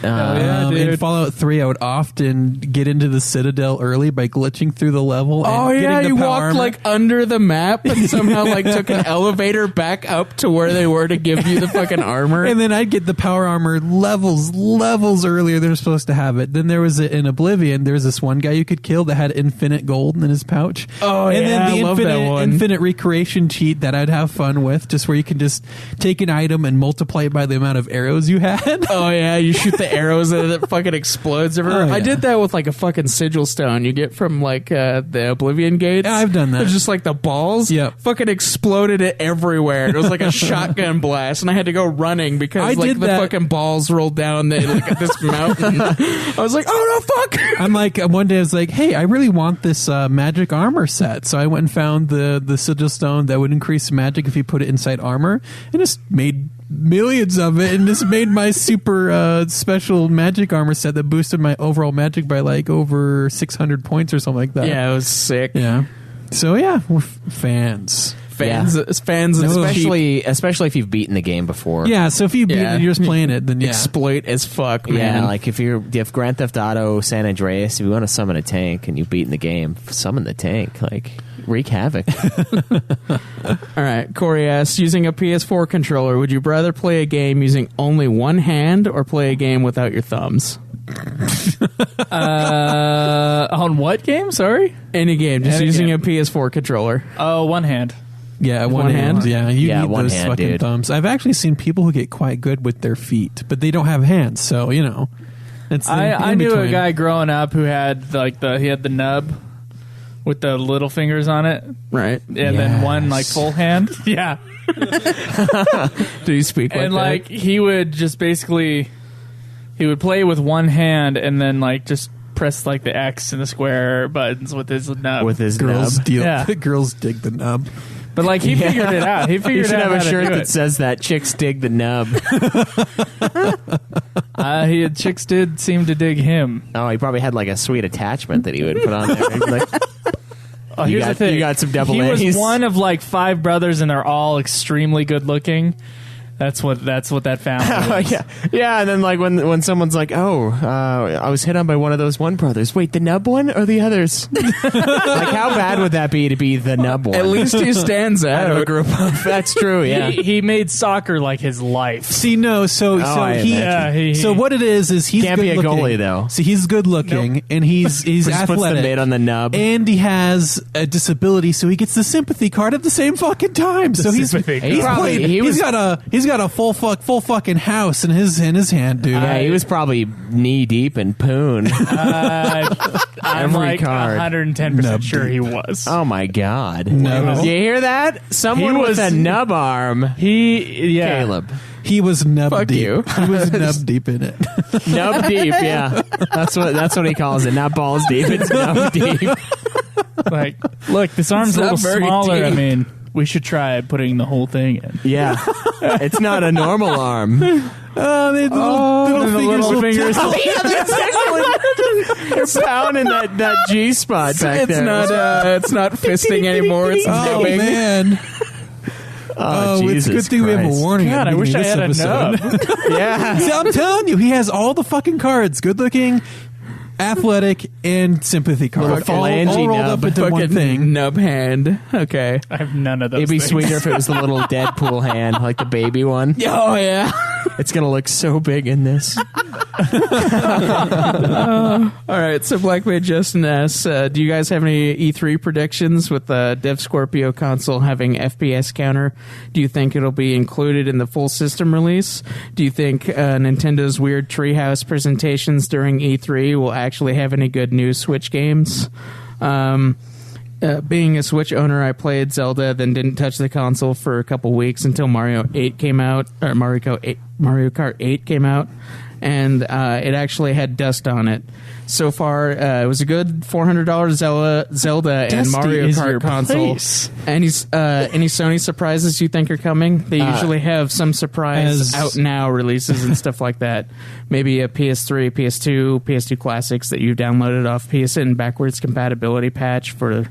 In Fallout 3, I would often get into the Citadel early by glitching through the level. Oh, and yeah, you walked like under the map and somehow like took an elevator back up to where they were to give you the fucking armor. And then I'd get the power armor levels earlier than they're supposed to have it. Then there was in Oblivion, there was this one guy you could kill that had infinite gold in his pouch. Oh, and yeah, then the I love that one. infinite recreation cheat that I'd have fun with, just where you can just take an item and multiply it by the amount of arrows you had. Oh, yeah, you shoot the the arrows and it fucking explodes everywhere. Oh, yeah. I did that with like a fucking sigil stone you get from like the Oblivion Gates. Yeah, I've done that. It's just like the balls. Yep. Fucking exploded it everywhere. It was like a shotgun blast, and I had to go running because I like did the that. fucking balls rolled down this mountain. I was like, oh no, fuck. I'm like, one day I was like, hey, I really want this magic armor set. So I went and found the sigil stone that would increase magic if you put it inside armor, and just made millions of it, and just made my super special magic armor set that boosted my overall magic by like over 600 points or something like that. Yeah, it was sick. Yeah. So yeah, we're fans. Fans, especially if you've beaten the game before. Yeah, so if you beat it and you're just playing it, then yeah. Exploit as fuck, man. Yeah, like if Grand Theft Auto San Andreas, if you want to summon a tank and you've beaten the game, summon the tank, like wreak havoc. All right, Corey asks, using a PS4 controller, would you rather play a game using only one hand or play a game without your thumbs? On what game? Sorry? Any game, just Any using game. a PS4 controller. Oh, one hand. Yeah, one One hand. hand? Yeah, you Yeah, need one those hand, fucking dude. thumbs. I've actually seen people who get quite good with their feet, but they don't have hands, so you know. It's I knew a guy growing up who had like he had the nub with the little fingers on it, Right. and then one like full hand. Yeah, Do you speak like and that? like he would just basically play with one hand and then like just press like the X and the square buttons with his nub. With his girls nub. deal. Yeah. Girls dig the nub. But like he figured it out. He You figured should out have a how to shirt do that it. says that chicks dig the nub. Chicks did seem to dig him. Oh, he probably had like a sweet attachment that he would put on there. He'd be like, Oh, You here's got- the thing. you got some double He A's. was one of like 5 brothers, and they're all extremely good looking. That's what that family oh, is. yeah. And then like when someone's like, I was hit on by one of those one brothers. Wait, the nub one or the others? Like, how bad would that be to be the nub one? At least he stands out of a out. group of. That's true. Yeah. He made soccer like his life. See, no, so I he, imagine. so what it is he's Can't be good a looking. goalie, though. See, he's good looking and he's Just puts the athletic. mid on the nub. And he has a disability, so he gets the sympathy card at the same fucking time. So he's sympathy card. He's probably- he's got a full fucking house in his hand, dude. Yeah, he was probably knee deep in poon. I'm Every like card. 110% Nub sure deep. he was. Oh my god! No. You hear that? Someone He with was- a nub arm. Yeah. Caleb. He was nub Fuck deep. you. He was nub deep in it. Nub deep. Yeah, that's what he calls it. Not balls deep. It's nub deep. Like, look, this arm's a not little very smaller. I deep. mean, we should try putting the whole thing in. Yeah, it's not a normal arm. Oh, they had little fingers. Little fingers. They're pounding that G spot back It's there. it's not fisting anymore. It's Oh nubbing. man! Oh, it's a good Jesus thing we have a Christ. warning. God, at I the wish I beginning had of this a episode. nub. Yeah. See, I'm telling you, he has all the fucking cards: good looking, athletic, and sympathy cards. Little phalange all rolled nub. up into one Fucking thing. nub hand. Okay. I have none of those. It'd be things. sweeter if it was the little Deadpool hand, like the baby one. Oh yeah. It's gonna look so big in this. All right. So Blackmade Justin asks, do you guys have any E3 predictions with the Dev Scorpio console having FPS counter? Do you think it'll be included in the full system release? Do you think Nintendo's weird treehouse presentations during E3 will actually have any good new Switch games? Being a Switch owner, I played Zelda, then didn't touch the console for a couple weeks until Mario Kart 8 came out, and it actually had dust on it. So far, it was a good $400 Zelda and Dusty Mario is your Kart console. place. Any Sony surprises you think are coming? They usually have some surprise as- out now releases and stuff like that. Maybe a PS3, PS2 classics that you downloaded off PSN backwards compatibility patch for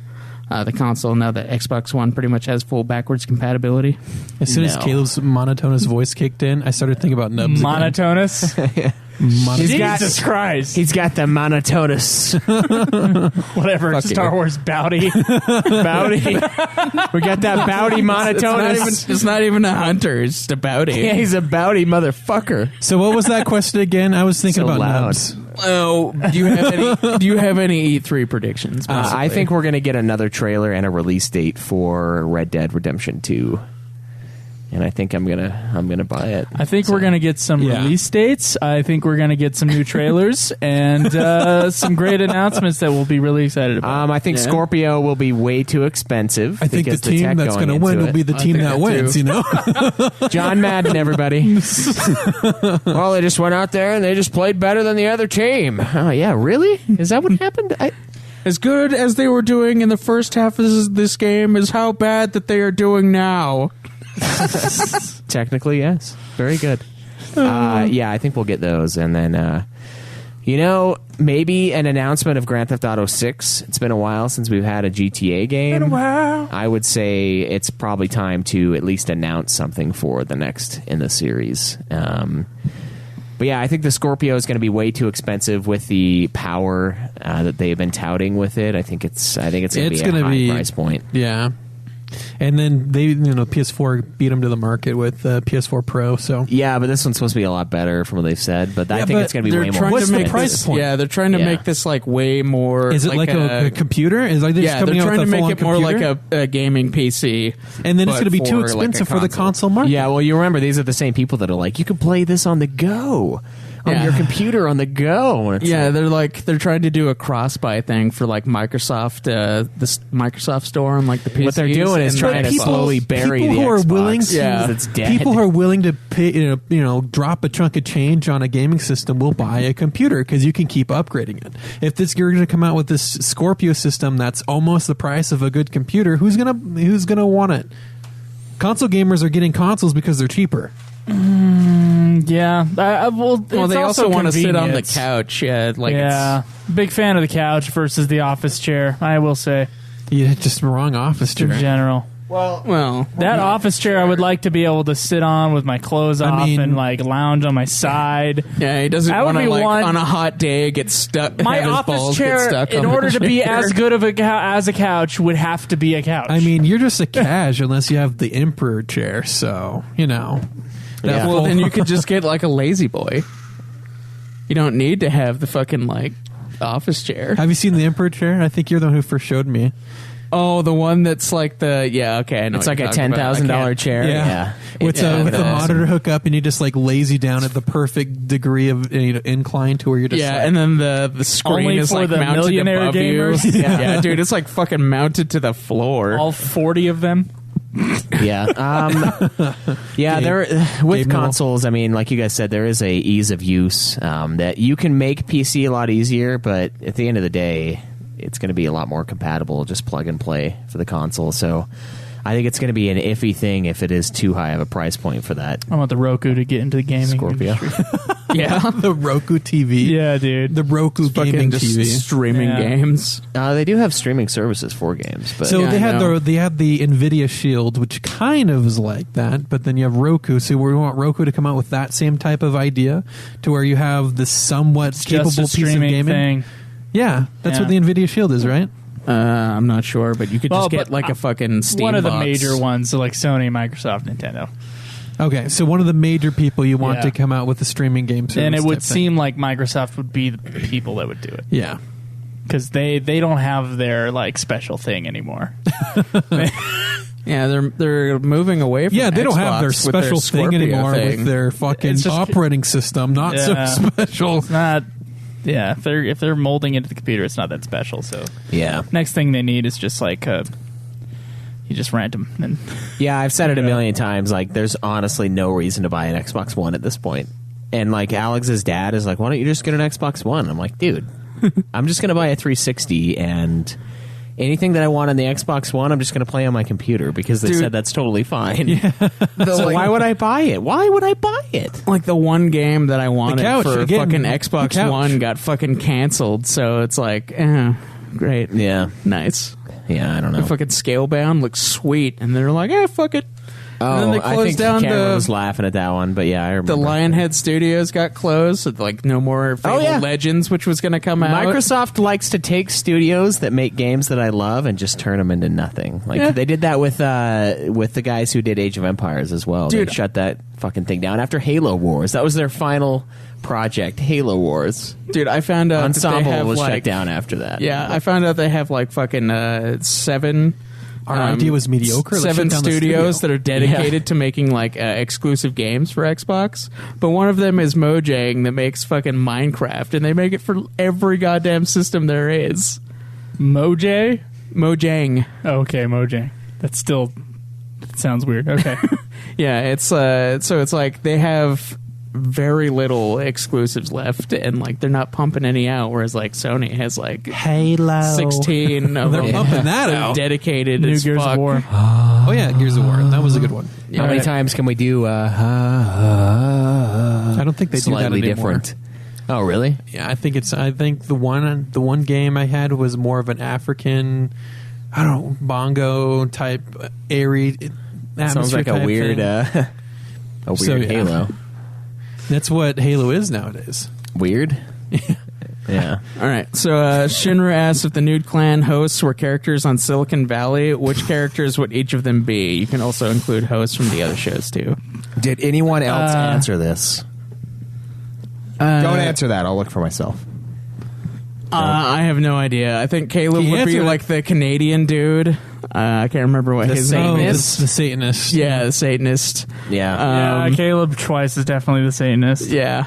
the console. Now that Xbox One pretty much has full backwards compatibility. As soon as No. Caleb's monotonous voice kicked in, I started thinking about nubs. Monotonous. Jesus Christ. He's got the monotonous Whatever. Fuck Star you. Wars Bowdy. bowdy. We got that bowdy monotonous. It's not even a hunter. It's just a bounty. Yeah, he's a bowdy motherfucker. So what was that question again? I was thinking So about loud. nubs. Oh, do you have any E3 predictions? I basically? think we're going to get another trailer and a release date for Red Dead Redemption 2. and I think I'm gonna buy it. I think we're gonna get some release dates. I think we're gonna get some new trailers and some great announcements that we'll be really excited about. I think Scorpio will be way too expensive. I think the team that's going to win will be the team that wins. You know, John Madden, everybody. Well, they just went out there and they just played better than the other team. Oh yeah, really? Is that what happened? As good as they were doing in the first half of this game is how bad that they are doing now. Technically, yes. Very good. Yeah, I think we'll get those. And then, maybe an announcement of Grand Theft Auto 6. It's been a while since we've had a GTA game. Been a while. I would say it's probably time to at least announce something for the next in the series. But yeah, I think the Scorpio is going to be way too expensive with the power that they've been touting with it. I think it's going to be a high price point. Yeah. And then PS4 beat them to the market with PS4 Pro. So yeah, but this one's supposed to be a lot better from what they've said. But I think it's going to be way more. What's the price point? Yeah, they're trying to make this like way more. Is it like a computer? Is like they're trying to make it more like a gaming PC. And then it's going to be too expensive for the console market. Yeah, well, you remember these are the same people that are like, you can play this on the go. On your computer on the go. They're trying to do a cross-buy thing for like Microsoft, this Microsoft store on like the PCs. What they're doing is trying to slowly bury the Xbox. It's dead. People who are willing to pay, drop a chunk of change on a gaming system will buy a computer because you can keep upgrading it. If you're going to come out with this Scorpio system that's almost the price of a good computer, who's gonna want it? Console gamers are getting consoles because they're cheaper. Yeah. They also want to sit on the couch. Yeah, big fan of the couch versus the office chair, I will say. Yeah, just wrong office chair. In general. Well, that office chair I would like to be able to sit on with my clothes off and like lounge on my side. Yeah, he doesn't want to on a hot day get stuck. My office chair, in order to be as good of as a couch, would have to be a couch. I mean, you're just a cash unless you have the Emperor chair. So well, then you could just get like a lazy boy. You don't need to have the fucking like office chair. Have you seen the Emperor chair? I think you're the one who first showed me. Oh, the one that's like I know it's like a $10,000 chair. Yeah. With the monitor hookup, and you just like lazy down at the perfect degree of incline to where you're just and then the screen only is for like the mounted millionaire above gamers. You. Yeah, dude, it's like fucking mounted to the floor. All 40 of them. There with consoles. I mean, like you guys said, there is a ease of use that you can make PC a lot easier, but at the end of the day, it's going to be a lot more compatible, just plug and play for the console. So I think it's going to be an iffy thing if it is too high of a price point for that. I want the Roku to get into the gaming Scorpio. Yeah, the Roku TV. Yeah, dude, the Roku gaming TV, streaming games. They do have streaming services for games, but so they had the Nvidia Shield, which kind of is like that. But then you have Roku, so we want Roku to come out with that same type of idea, to where you have this somewhat capable piece of gaming thing. Yeah, that's what the Nvidia Shield is, right? I'm not sure, but you could just get like a fucking Steam one of the box. major ones, so like Sony, Microsoft, Nintendo. Okay, so one of the major people you want to come out with a streaming game service, and it would seem like Microsoft would be the people that would do it. Yeah, because they don't have their like special thing anymore. Yeah, they're moving away from they Xbox don't have their special thing anymore with their fucking operating system. Not so special. It's not. Yeah, if they're molding into the computer, it's not that special. So next thing they need is just like you just rent them. And I've said it a million times. Like, there's honestly no reason to buy an Xbox One at this point. And like Alex's dad is like, why don't you just get an Xbox One? I'm like, dude, I'm just gonna buy a 360 and anything that I want on the Xbox One, I'm just going to play on my computer because they said that's totally fine. Yeah. So why would I buy it? Why would I buy it? Like the one game that I wanted for fucking Xbox One got fucking canceled. So it's like, great. Yeah. Nice. Yeah, I don't know. The fucking Scalebound looks sweet. And they're like, fuck it. Oh, and then they closed I think down Cameron was laughing at that one, but yeah, I remember. The Lionhead Studios got closed, so like no more Fable Legends, which was going to come out. Microsoft likes to take studios that make games that I love and just turn them into nothing. Like they did that with the guys who did Age of Empires as well. Dude, they shut that fucking thing down after Halo Wars. That was their final project, Halo Wars. Dude, I found out Ensemble was shut down after that. Yeah, I found out they have like fucking 7 our idea was mediocre. Let's 7 shut down the studios studio. that are dedicated to making like exclusive games for Xbox, but one of them is Mojang that makes fucking Minecraft, and they make it for every goddamn system there is. Mojang. Okay, Mojang. That sounds weird. Okay. Yeah, it's so it's like they have very little exclusives left, and like they're not pumping any out, whereas like Sony has like Halo 16 of They're them pumping that out. dedicated New as Gears fuck. of War. Oh yeah, Gears of War. That was a good one. How many times can we do I don't think they do that slightly anymore. different? Oh, really? Yeah, I think the one game I had was more of an African, I don't know, bongo type airy Sounds like atmosphere a weird, thing. a weird So, yeah. Halo. That's what Halo is nowadays. Weird. Yeah. All right. So Shinra asks if the Nude Clan hosts were characters on Silicon Valley, which characters would each of them be? You can also include hosts from the other shows too. Did anyone else answer this? Don't answer that. I'll look for myself. I have no idea. I think Caleb He would be answered like the Canadian dude. I can't remember what his name is. The Satanist. Yeah, the Satanist. Yeah. Caleb Schweiss is definitely the Satanist. Yeah.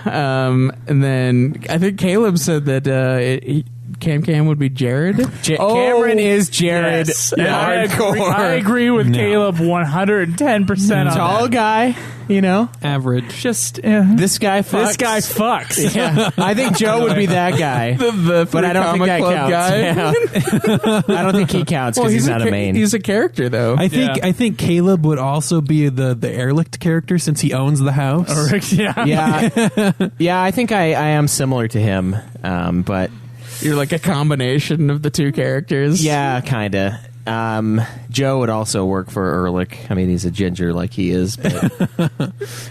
And then I think Caleb said that Cam would be Jared. Cameron is Jared. Yes. I agree with Caleb 110% on Tall that. guy, you know. Average. Just This guy fucks. this guy fucks. Yeah. I think Joe would be that guy. But I don't think that counts. Yeah. I don't think he counts because he's not a main. He's a character though. I think Caleb would also be the Airlicht character since he owns the house. Yeah. Yeah, I think I am similar to him, but You're like a combination of the two characters. yeah, kind of. Joe would also work for Ehrlich. I mean, he's a ginger like he is. But,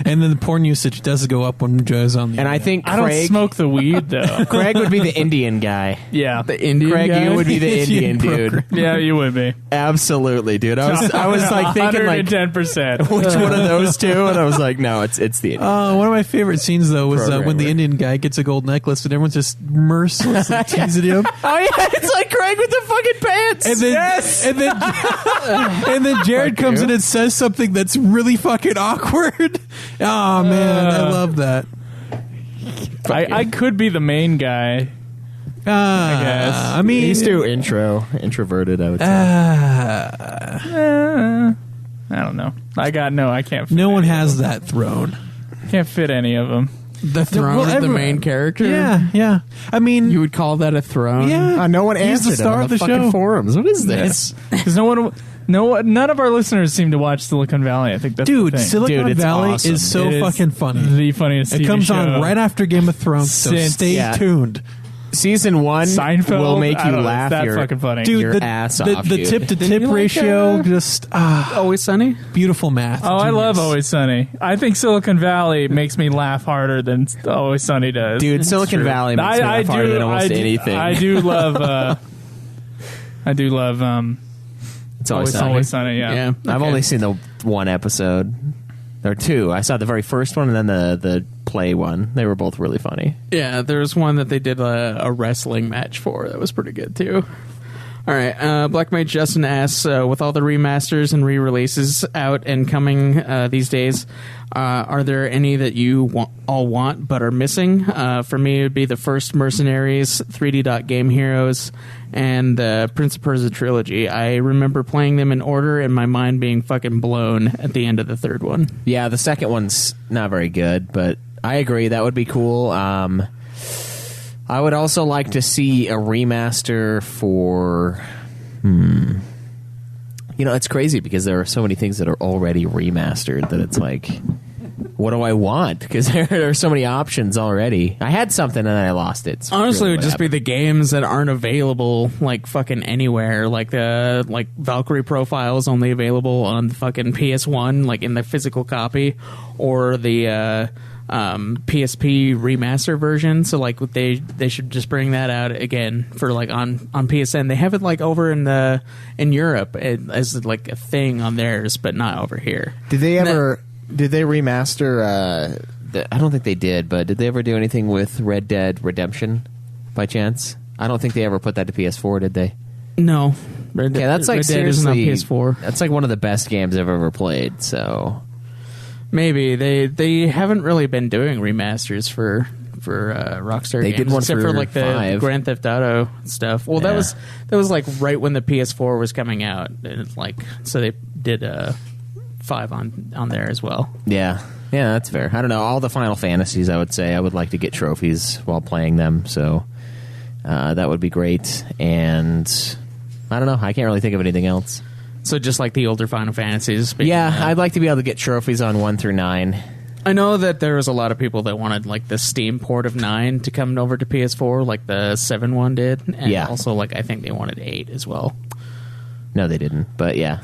And then the porn usage does go up when Joe's on the and I think I don't Craig, smoke the weed though. Craig would be the Indian guy. Yeah. The Indian Craig, guy. you would be the Indian broker. dude. Yeah, you would be. Absolutely, dude. I was like thinking like 110%. which one of those two, and I was like, no, it's the Indian. One of my favorite scenes though was when the Programmer. Indian guy gets a gold necklace and everyone's just mercilessly teasing him. Oh yeah, it's like Craig with the fucking pants. And then, and then Jared comes in and says something that's really fucking awkward. Oh man, I love that. I could be the main guy. I guess. I mean, He's too introverted, I would say. I don't know. I can't fit no one any has of them. that throne. Can't fit any of them. The throne Well, of the everyone- main character. Yeah. I mean, You would call that a throne? yeah. No one He's the answered star it on of the the fucking show. forums. What is this? Because none of our listeners seem to watch Silicon Valley. I think that's Dude, the thing. Silicon Dude, it's Valley awesome. is so It is fucking funny. the funniest. It TV comes show. on right after Game of Thrones, so Since- stay Yeah. tuned. Season 1 Seinfeld will make I you don't know, laugh That's your fucking funny. Dude, your the, ass the, off, the dude. tip to Didn't tip you like, ratio, just Always Sunny? beautiful math. Oh, I love Genius. Always Sunny. I think Silicon Valley makes me laugh harder than Always Sunny does. Dude, Silicon Valley makes me laugh harder than almost anything. I do love. I do love. It's always sunny. Always Sunny. Yeah. I've only seen the one episode. Or two. I saw the very first one and then the play one. They were both really funny. Yeah, there was one that they did a wrestling match for that was pretty good too. All right, Black Mage Justin asks, with all the remasters and re-releases out and coming these days, are there any that you all want but are missing? For me, it would be the first Mercenaries, 3D Dot Game Heroes, and the Prince of Persia trilogy. I remember playing them in order and my mind being fucking blown at the end of the third one. Yeah, the second one's not very good, but I agree. That would be cool. I would also like to see a remaster for... You know, it's crazy because there are so many things that are already remastered that it's like... What do I want? Because there are so many options already. I had something and then I lost it. It's Honestly, really it would what just be the games that aren't available like fucking anywhere. Like the Valkyrie Profile is only available on the fucking PS1, like in the physical copy, or the PSP remaster version. So like they should just bring that out again for like on PSN. They have it like over in Europe as like a thing on theirs, but not over here. Did they ever... Did they remaster... I don't think they did, but did they ever do anything with Red Dead Redemption by chance? I don't think they ever put that to PS4, did they? No. Okay, that's like Red Dead isn't on seriously PS4. That's like one of the best games I've ever played. So Maybe they haven't really been doing remasters for Rockstar They games, did one except for like the 5. Grand Theft Auto stuff. Well, Yeah. that was like right when the PS4 was coming out, and it's like so they did 5 on there as well. yeah, that's fair. I don't know, all the Final Fantasies. I would say I would like to get trophies while playing them. So that would be great. And I don't know. I can't really think of anything else. So just like the older Final Fantasies. Yeah, I'd like to be able to get trophies on 1 through 9. I know that there was a lot of people that wanted like the Steam port of 9 to come over to PS4, like the 7 one did, and Yeah. also like I think they wanted 8 as well. No, they didn't. But yeah,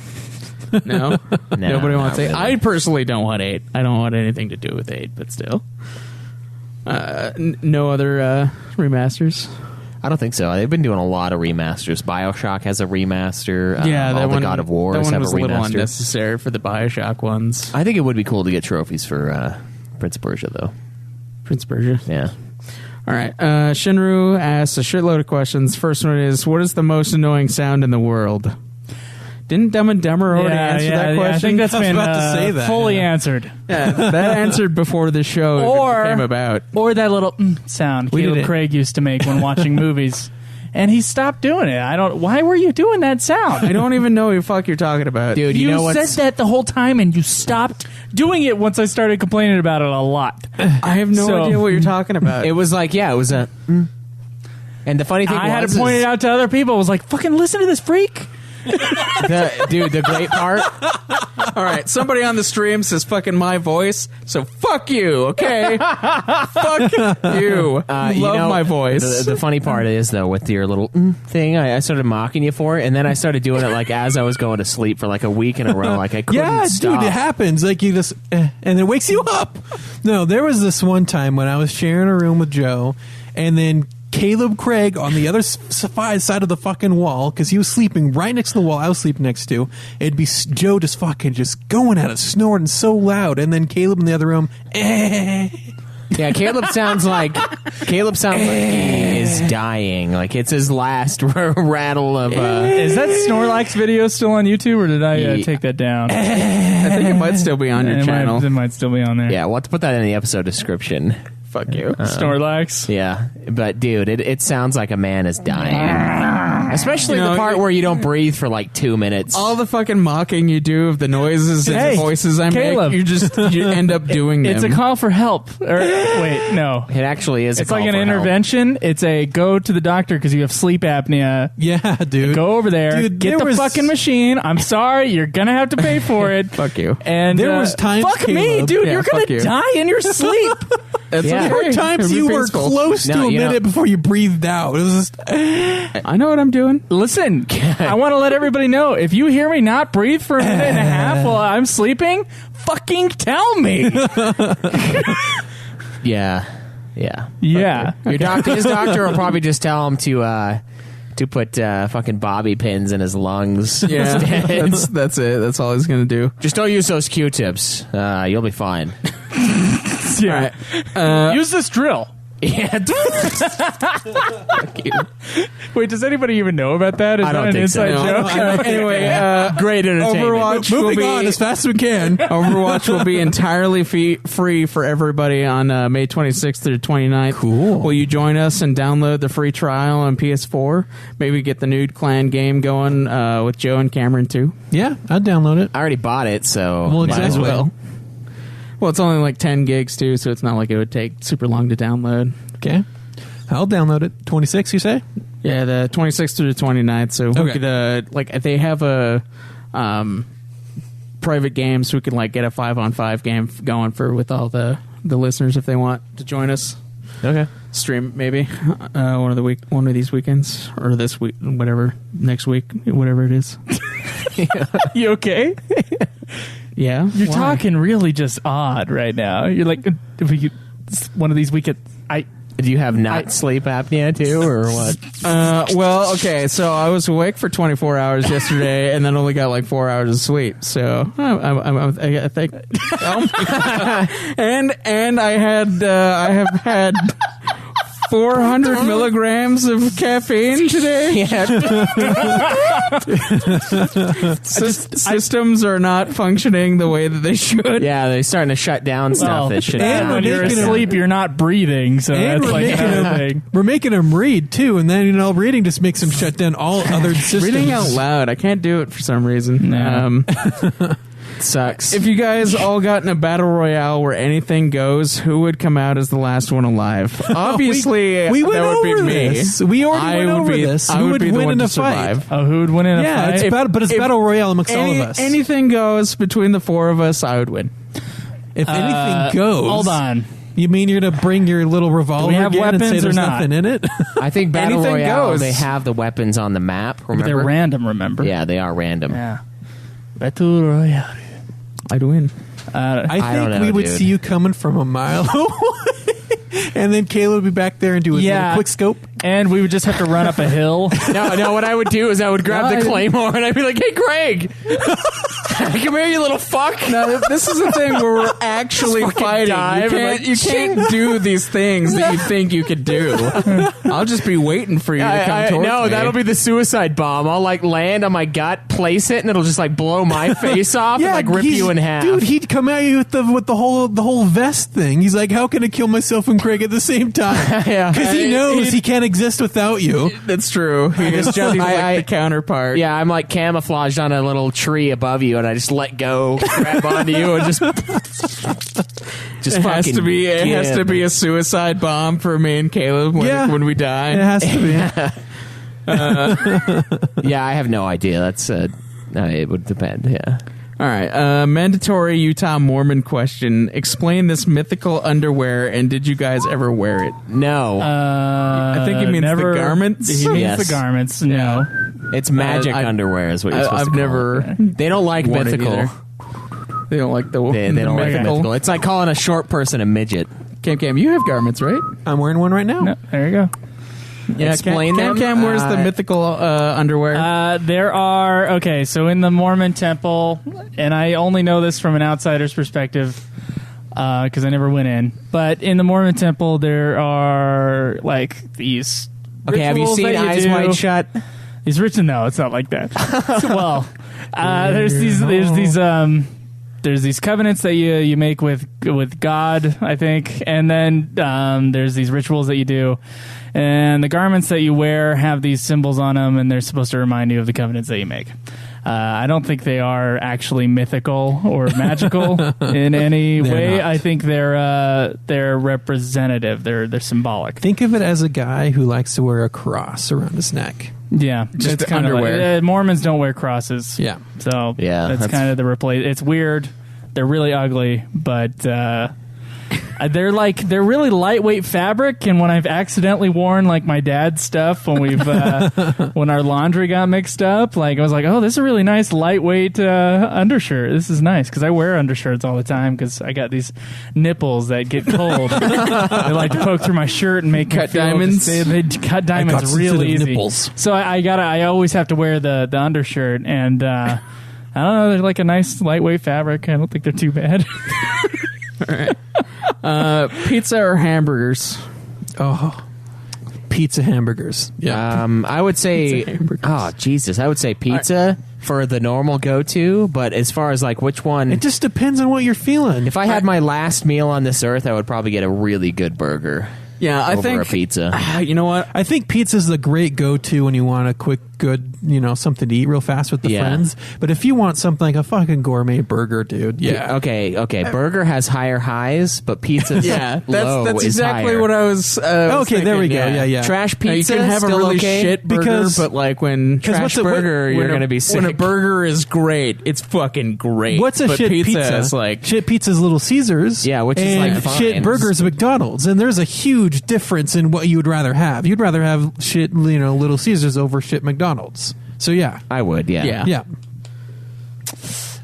No, nobody wants not 8. really. I personally don't want 8. I don't want anything to do with 8, but still, no other remasters. I don't think so. They've been doing a lot of remasters. BioShock has a remaster. All the God of Wars that one have was a a little remaster. unnecessary for the BioShock ones. I think it would be cool to get trophies for Prince of Persia, though. Prince of Persia. Yeah. All right. Shinru asks a shitload of questions. First one is, what is the most annoying sound in the world? Didn't Dumb and Dumber already answer that question? I think that's I was been about to say that, fully yeah. answered. Yeah, that answered before the show Or- came about. Or that little sound We did Caleb it. Craig used to make when watching movies. And he stopped doing it. Why were you doing that sound? I don't even know who the fuck you're talking about. Dude, you know what's... said that the whole time and you stopped doing it once I started complaining about it a lot. I have no So- idea what you're talking about. It was like, it was a... And the funny thing I had was... to point it out to other people. I was like, fucking listen to this freak. the great part... All right, somebody on the stream says fucking my voice, so fuck you, okay? Fuck you. Love my voice. The funny part is, though, with your little thing, I started mocking you for it, and then I started doing it like as I was going to sleep for like a week in a row. Like I couldn't Yeah, stop. dude, it happens. Like you just, and it wakes you up. No, there was this one time when I was sharing a room with Joe, and then Caleb Craig on the other side of the fucking wall, because he was sleeping right next to the wall I was sleeping next to. It'd be Joe just fucking just going at it, snorting so loud, and then Caleb in the other room, Yeah, Caleb sounds like he is dying. Like it's his last rattle of. Is that Snorlax video still on YouTube, or did I take that down? I think it might still be on your channel. It might still be on there. Yeah, we'll have to put that in the episode description. Fuck you. Snorlax. Yeah, but dude, it sounds like a man is dying. Especially You know, the part where you don't breathe for like 2 minutes. All the fucking mocking you do of the noises and Hey, the voices I Caleb. make, you end up doing them. It's a call for help. Or, wait, no. It actually is. It's a call like an for help. intervention. It's a go to the doctor because you have sleep apnea. yeah, dude. Go over there, Dude, get there the was- fucking machine. I'm sorry, you're gonna have to pay for it. Fuck you. And There was times, fuck me, Caleb. dude. Yeah, You're fuck gonna you. die in your sleep. It's Yeah. okay. There were times It'll be you were peaceful. close No, to a you know- minute before you breathed out. It was just, I know what I'm doing. Listen, I want to let everybody know, if you hear me not breathe for a minute and a half while I'm sleeping, fucking tell me. Yeah. Yeah. Your doctor, his doctor will probably just tell him to put fucking bobby pins in his lungs. Yeah, instead. that's it. That's all he's gonna do. Just don't use those Q-tips. You'll be fine. Yeah. Use this drill. Yeah. Wait, does anybody even know about that? Is I that don't an think so. inside No. joke? Anyway, Great entertainment. Overwatch will moving be on as fast as we can. Overwatch will be entirely free for everybody on May 26th through 29th. Cool. Will you join us and download the free trial on PS4? Maybe get the Nude Clan game going with Joe and Cameron too. Yeah, I'd download it. I already bought it, so Well, might as exactly. well. Well, it's only like 10 gigs too, so it's not like it would take super long to download. Okay. I'll download it. 26, you say? Yeah, the 26th through the 29th. So we Okay. could, like, if they have a private game, so we could like get a 5-on-5 game going with all the listeners if they want to join us. Okay. Stream maybe one of these weekends, or this week, whatever, next week, whatever it is. You okay? Yeah, You're Why? talking really just odd right now. You're like, if we could, one of these weekends. Do you have not sleep apnea too, or what? Well, okay, so I was awake for 24 hours yesterday, and then only got like 4 hours of sleep. So I think, and I have had 400 milligrams of caffeine today. Systems are not functioning the way that they should. Yeah, they're starting to shut down stuff that should. And when you're asleep, you're not breathing, so that's like another thing. We're making him read too, and then reading just makes him shut down all other systems. Reading out loud, I can't do it for some reason. No. Sucks. If you guys all got in a battle royale where anything goes, who would come out as the last one alive? Obviously, we went that would over be me. this. We already went over this. I Who would would be the win one in to a fight? survive. Oh, who would win in a Yeah, fight? it's battle royale amongst all of us. Anything goes between the four of us, I would win. If anything goes, Hold on. You mean you're gonna bring your little revolver Do we have again and say weapons or there's not? nothing in it? I think Battle Anything Royale, goes. they have the weapons on the map, But remember? they're random, remember? Yeah, they are random. Yeah. Battle Royale. I'd win. I don't think know, we would dude. see you coming from a mile away, and then Caleb would be back there and do his little quick scope. And we would just have to run up a hill. No, what I would do is I would grab the claymore and I'd be like, hey, Greg! Come here, you little fuck! No, this is the thing where we're actually fighting. You can't do these things that you think you could do. I'll just be waiting for you to come towards me. that'll be the suicide bomb. I'll land on my gut, place it, and it'll just blow my face off and rip you in half. Dude, he'd come at you with the whole vest thing. He's like, how can I kill myself and Craig at the same time? Yeah. Because he knows he can't exist without you. That's true. He just he's like the counterpart. Yeah, I'm camouflaged on a little tree above you, and I just let go, grab onto you, and just it has to be. It has to be a suicide bomb for me and Caleb when we die. It has to be. Yeah, I have no idea. That's it would depend. Yeah. All right. Mandatory Utah Mormon question. Explain this mythical underwear, and did you guys ever wear it? No. I think he means never, the garments. He means Yes. the garments. No. It's magic underwear is what you're supposed I've to call never. it. They don't like worn it mythical. either. They don't like the. They don't like the mythical. mythical. It's like calling a short person a midget. Cam, you have garments, right? I'm wearing one right now. No. There you go. Yeah, Explain them. Cam, where's the mythical underwear? There are, okay, so in the Mormon temple, and I only know this from an outsider's perspective because I never went in, but in the Mormon temple there are these Okay, have you rituals seen that Eyes do. Wide Shut? These rituals, no, it's not like that. Well, there's these covenants that you make with God, I think, and then there's these rituals that you do, and the garments that you wear have these symbols on them, and they're supposed to remind you of the covenants that you make. I don't think they are actually mythical or magical in any way. Not. I think they're representative. They're symbolic. Think of it as a guy who likes to wear a cross around his neck. Yeah, Just it's kinda underwear. Mormons don't wear crosses. Yeah. So Yeah, that's that's- kind of the replace. It's weird. They're really ugly, but they're really lightweight fabric. And when I've accidentally worn my dad's stuff when we've when our laundry got mixed up, I was like, oh, this is a really nice lightweight undershirt. This is nice because I wear undershirts all the time because I got these nipples that get cold. They like to poke through my shirt and make Cut me feel diamonds? They cut diamonds real sensitive easy. nipples. So I always have to wear the undershirt, and I don't know, they're like a nice lightweight fabric. I don't think they're too bad. Pizza or hamburgers? Oh, pizza hamburgers. Yeah. I would say, Pizza hamburgers. oh Jesus, I would say pizza for the normal go-to. But as far as which one, It just depends on what you're feeling. if I had my last meal on this earth, I would probably get a really good burger. Yeah, I over think a pizza. You know what? I think pizza's the great go-to when you want a quick, good, something to eat real fast with the Yeah. friends. But if you want something like a fucking gourmet burger, dude, yeah. Okay. Burger has higher highs, but pizza's low that's is exactly higher. what I was. Okay, there we go. Yeah. Trash Now, you pizza can have a still really okay? shit burger, Because- but when because trash what's a- burger, you're when gonna be When a sick. burger is great, it's fucking great. What's a but shit pizza? Is shit pizza's Little Caesars. Yeah, which is, and fine. shit burgers McDonald's. And there's a huge difference in what you would rather have. You'd rather have shit, Little Caesars over shit McDonald's. So yeah. I would. Yeah. Yeah.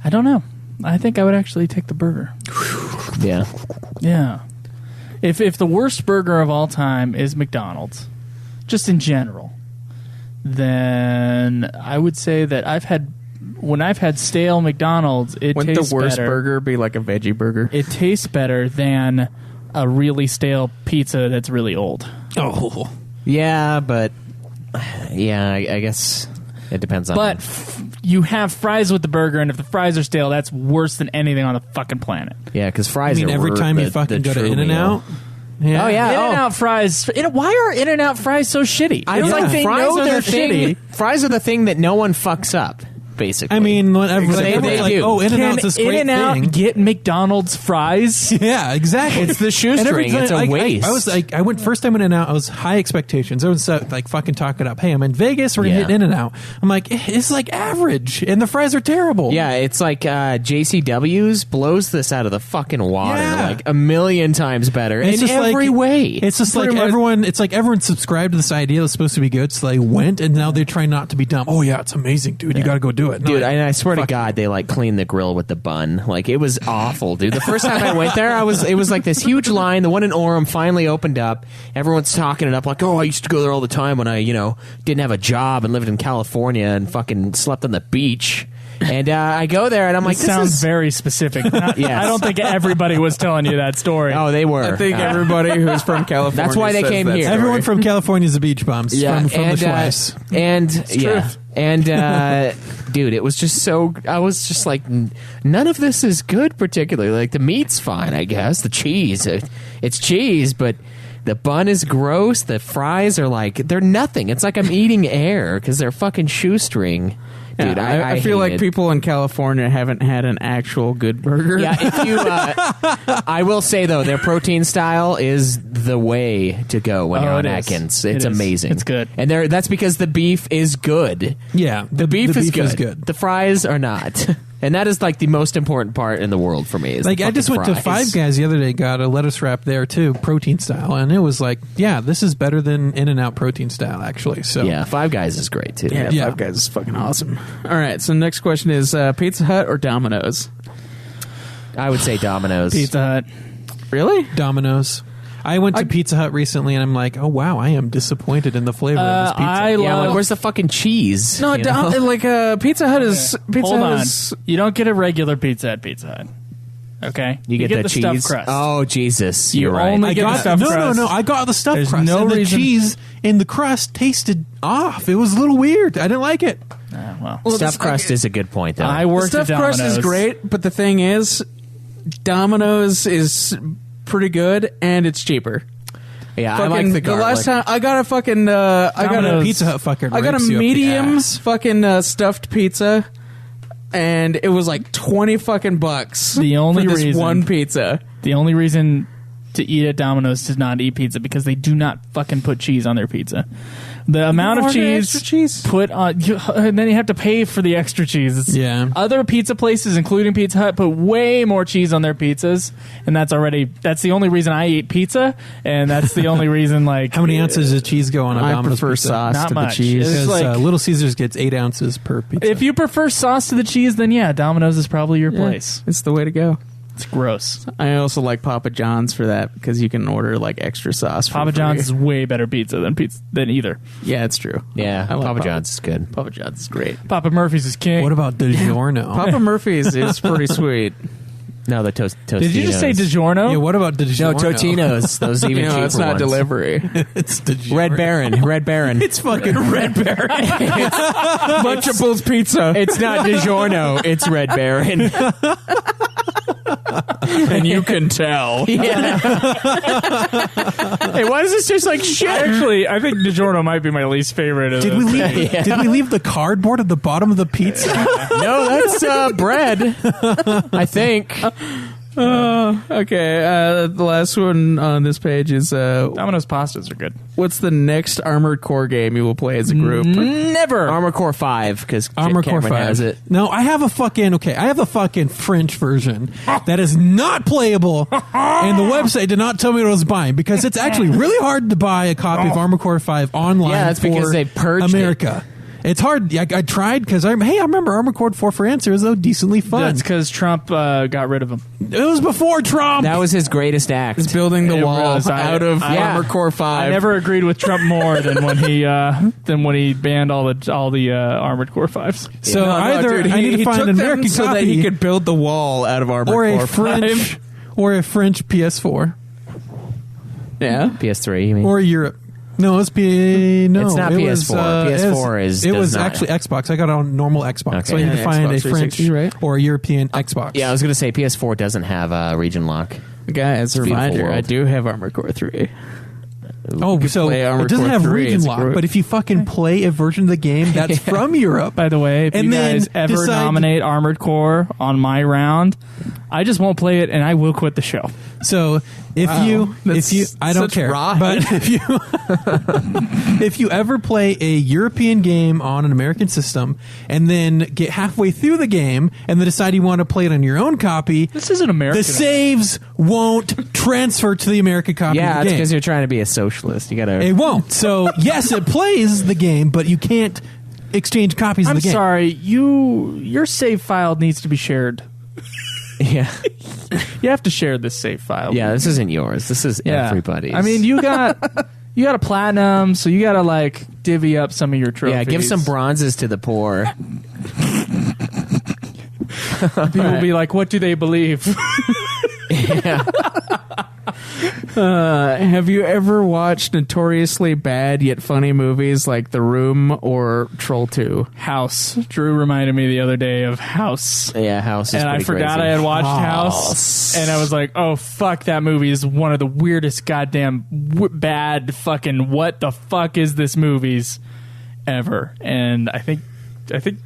I don't know. I think I would actually take the burger. Yeah. Yeah. If the worst burger of all time is McDonald's, just in general, then I would say that when I've had stale McDonald's, it Wouldn't tastes the worst better. burger be like a veggie burger? It tastes better than a really stale pizza that's really old. Oh, Yeah, but I guess it depends on. But you have fries with the burger, and if the fries are stale, that's worse than anything on the fucking planet. yeah, because fries. I mean, are every time you fucking go to In-N-Out. Yeah. Oh yeah, In-N-Out fries. Why are In-N-Out fries so shitty? I don't Yeah. like they fries know are they're the thing. Fries are the thing that no one fucks up. Basically, I mean, whenever They everyone's like, do. "Oh, In-N-Out's Can this great In-N-Out thing." get McDonald's fries? Yeah, exactly. It's the And shoestring. every time It's a waste. I was like, I went first time In-N-Out. I was high expectations. Everyone's like fucking talking up. Hey, I'm in Vegas. We're gonna Yeah. hit In-N-Out. I'm like, it's like average, and the fries are terrible. Yeah, it's like JCW's blows this out of the fucking water Yeah. like a million times better It's in just every like, way. It's just like Pretty much- everyone. It's like everyone subscribed to this idea that's supposed to be good, so they went, and now they try not to be dumb. Oh yeah, it's amazing, dude. You got to go do it, Dude, No, I swear to fuck God, they like cleaned the grill with the bun. Like it was awful, dude. The first time I went there, it was like this huge line. The one in Orem finally opened up. Everyone's talking it up like, oh, I used to go there all the time when I, didn't have a job and lived in California and fucking slept on the beach. And I go there and I'm like, This sounds is... very specific. Yes. I don't think everybody was telling you that story. Oh, they were. I think everybody who's from California. That's why they says came that here. story. Everyone from California is a beach bums. Yeah, from the Schweiss. Dude, it was just so. I was just like, none of this is good. Particularly, like the meat's fine, I guess. The cheese, it's cheese, but the bun is gross. The fries are like they're nothing. It's like I'm eating air because they're fucking shoestring. Dude, Yeah, I feel like people in California haven't had an actual good burger. Yeah, if you, I will say though, their protein style is the way to go when you're on it is. Atkins. It It's is. amazing. It's good. and that's because the beef is good. Yeah, The beef, is good. The fries are not, and that is like the most important part in the world for me. Is Like the I just fucking went to fries. Five Guys the other day, got a lettuce wrap there too, protein style, and it was like, yeah, this is better than In-N-Out protein style actually. So Yeah, Five Guys is great too. Yeah, Yeah. Five Guys is fucking awesome. All right, so next question is Pizza Hut or Domino's? I would say Domino's. Pizza Hut. Really? Domino's. I went to Pizza Hut recently, and I'm like, oh wow, I am disappointed in the flavor of this pizza. I Yeah, love. like where's the fucking cheese? No, You know? Pizza Hut is Pizza Hold Hut on. is You don't get a regular pizza at Pizza Hut. Okay, You get the cheese. stuffed crust. Oh Jesus, You you're right. only I get the got stuffed no, crust. no. I got the stuffed There's crust, no and the reason- cheese in the crust tasted off. It was a little weird. I didn't like it. Well, Stuffed crust is a good point though. I the worked stuffed at crust Domino's. is great, but the thing is, Domino's is pretty good and it's cheaper. yeah, I Fucking, like the the garlic. last time I got a fucking I got a Domino's. Pizza Hut fucking I got rapes a you up the medium ass. fucking stuffed pizza, and it was like 20 fucking bucks. The only for this reason- one pizza. The only reason to eat at Domino's to not eat pizza because they do not fucking put cheese on their pizza. The amount of order cheese, extra cheese? put on, and then you have to pay for the extra cheese. It's- Yeah. Other pizza places, including Pizza Hut, put way more cheese on their pizzas, and that's the only reason I eat pizza, and that's the only reason like How many ounces of cheese go on a I Domino's prefer pizza? sauce Not to much. the cheese. It's Because like- Little Caesars gets 8 ounces per pizza. If you prefer sauce to the cheese, then yeah, Domino's is probably your place. It's the way to go. It's gross. I also like Papa John's for that because you can order like extra sauce. for Papa free. John's is way better pizza than either. Yeah, it's true. Yeah, I love Papa John's is good. Papa John's is great. Papa Murphy's is king. What about DiGiorno? Papa Murphy's is pretty sweet. No, the Tostinos. Did you just say DiGiorno? Yeah, what about DiGiorno? No, Totino's. Those even You know, cheaper it's not ones. delivery. It's DiGiorno. Red Baron. Red Baron. It's fucking Red Baron. Lunchables pizza. It's not DiGiorno. It's Red Baron. And you can tell. Yeah. Hey, why does this taste like shit? Actually, I think DiGiorno might be my least favorite. Of Did we leave? Did we leave the cardboard at the bottom of the pizza? No, that's bread. I think. Okay, the last one on this page is Domino's pastas are good. what's the next Armored Core game you will play as a group? Never. Armor Core 5 because Armor Core 5 has it. No, I have a fucking French version that is not playable, and the website did not tell me what I was buying because it's actually really hard to buy a copy of Armor Core 5 online. Yeah, that's for because they purged America. It's hard. I tried because I remember Armored Core 4 for answers though decently fun. That's because Trump got rid of them. It was before Trump. That was his greatest act. It's building the It wall was. out of Yeah. Armored Core 5. I never agreed with Trump more than when he banned all the Armored Core 5s. So either dude, I need to find took an them American so copy that he could build the wall out of Armored or Core a French 5. or a French PS4. Yeah. PS3, you mean? Or Europe. No, it's no. It's not it PS4. Was, PS4 It was actually Xbox. I got it on normal Xbox. Okay. So you need to find a French right? or a European Xbox. Yeah, I was going to say PS4 doesn't have region lock. Guys, a reminder, world. I do have Armored Core 3. Oh, so play it Armored doesn't Core have 3, region it's lock, great. but if you fucking play a version of the game that's from Europe, By the way, if And you then guys ever decide- nominate Armored Core on my round, I just won't play it and I will quit the show. so if you I don't such care, ride. but if you ever play a European game on an American system and then get halfway through the game and then decide you want to play it on your own copy, This isn't American. the saves won't transfer to the American copy Yeah, of that's the game. because you're trying to be a socialist. You got to. It won't. So yes, it plays the game, but you can't exchange copies I'm of the game. sorry, your save file needs to be shared. Yeah. You have to share this save file. Yeah, this isn't yours. This is Yeah. everybody's. I mean, you got a platinum, so you got to like divvy up some of your trophies. yeah, give some bronzes to the poor. People will be like, "What do they believe?" Yeah. Have you ever watched notoriously bad yet funny movies like The Room or Troll 2? House. Drew reminded me the other day of House. Yeah, House is And I pretty forgot crazy. I had watched House, and I was like, "Oh fuck, that movie is one of the weirdest goddamn bad fucking what the fuck is this movies ever." And I think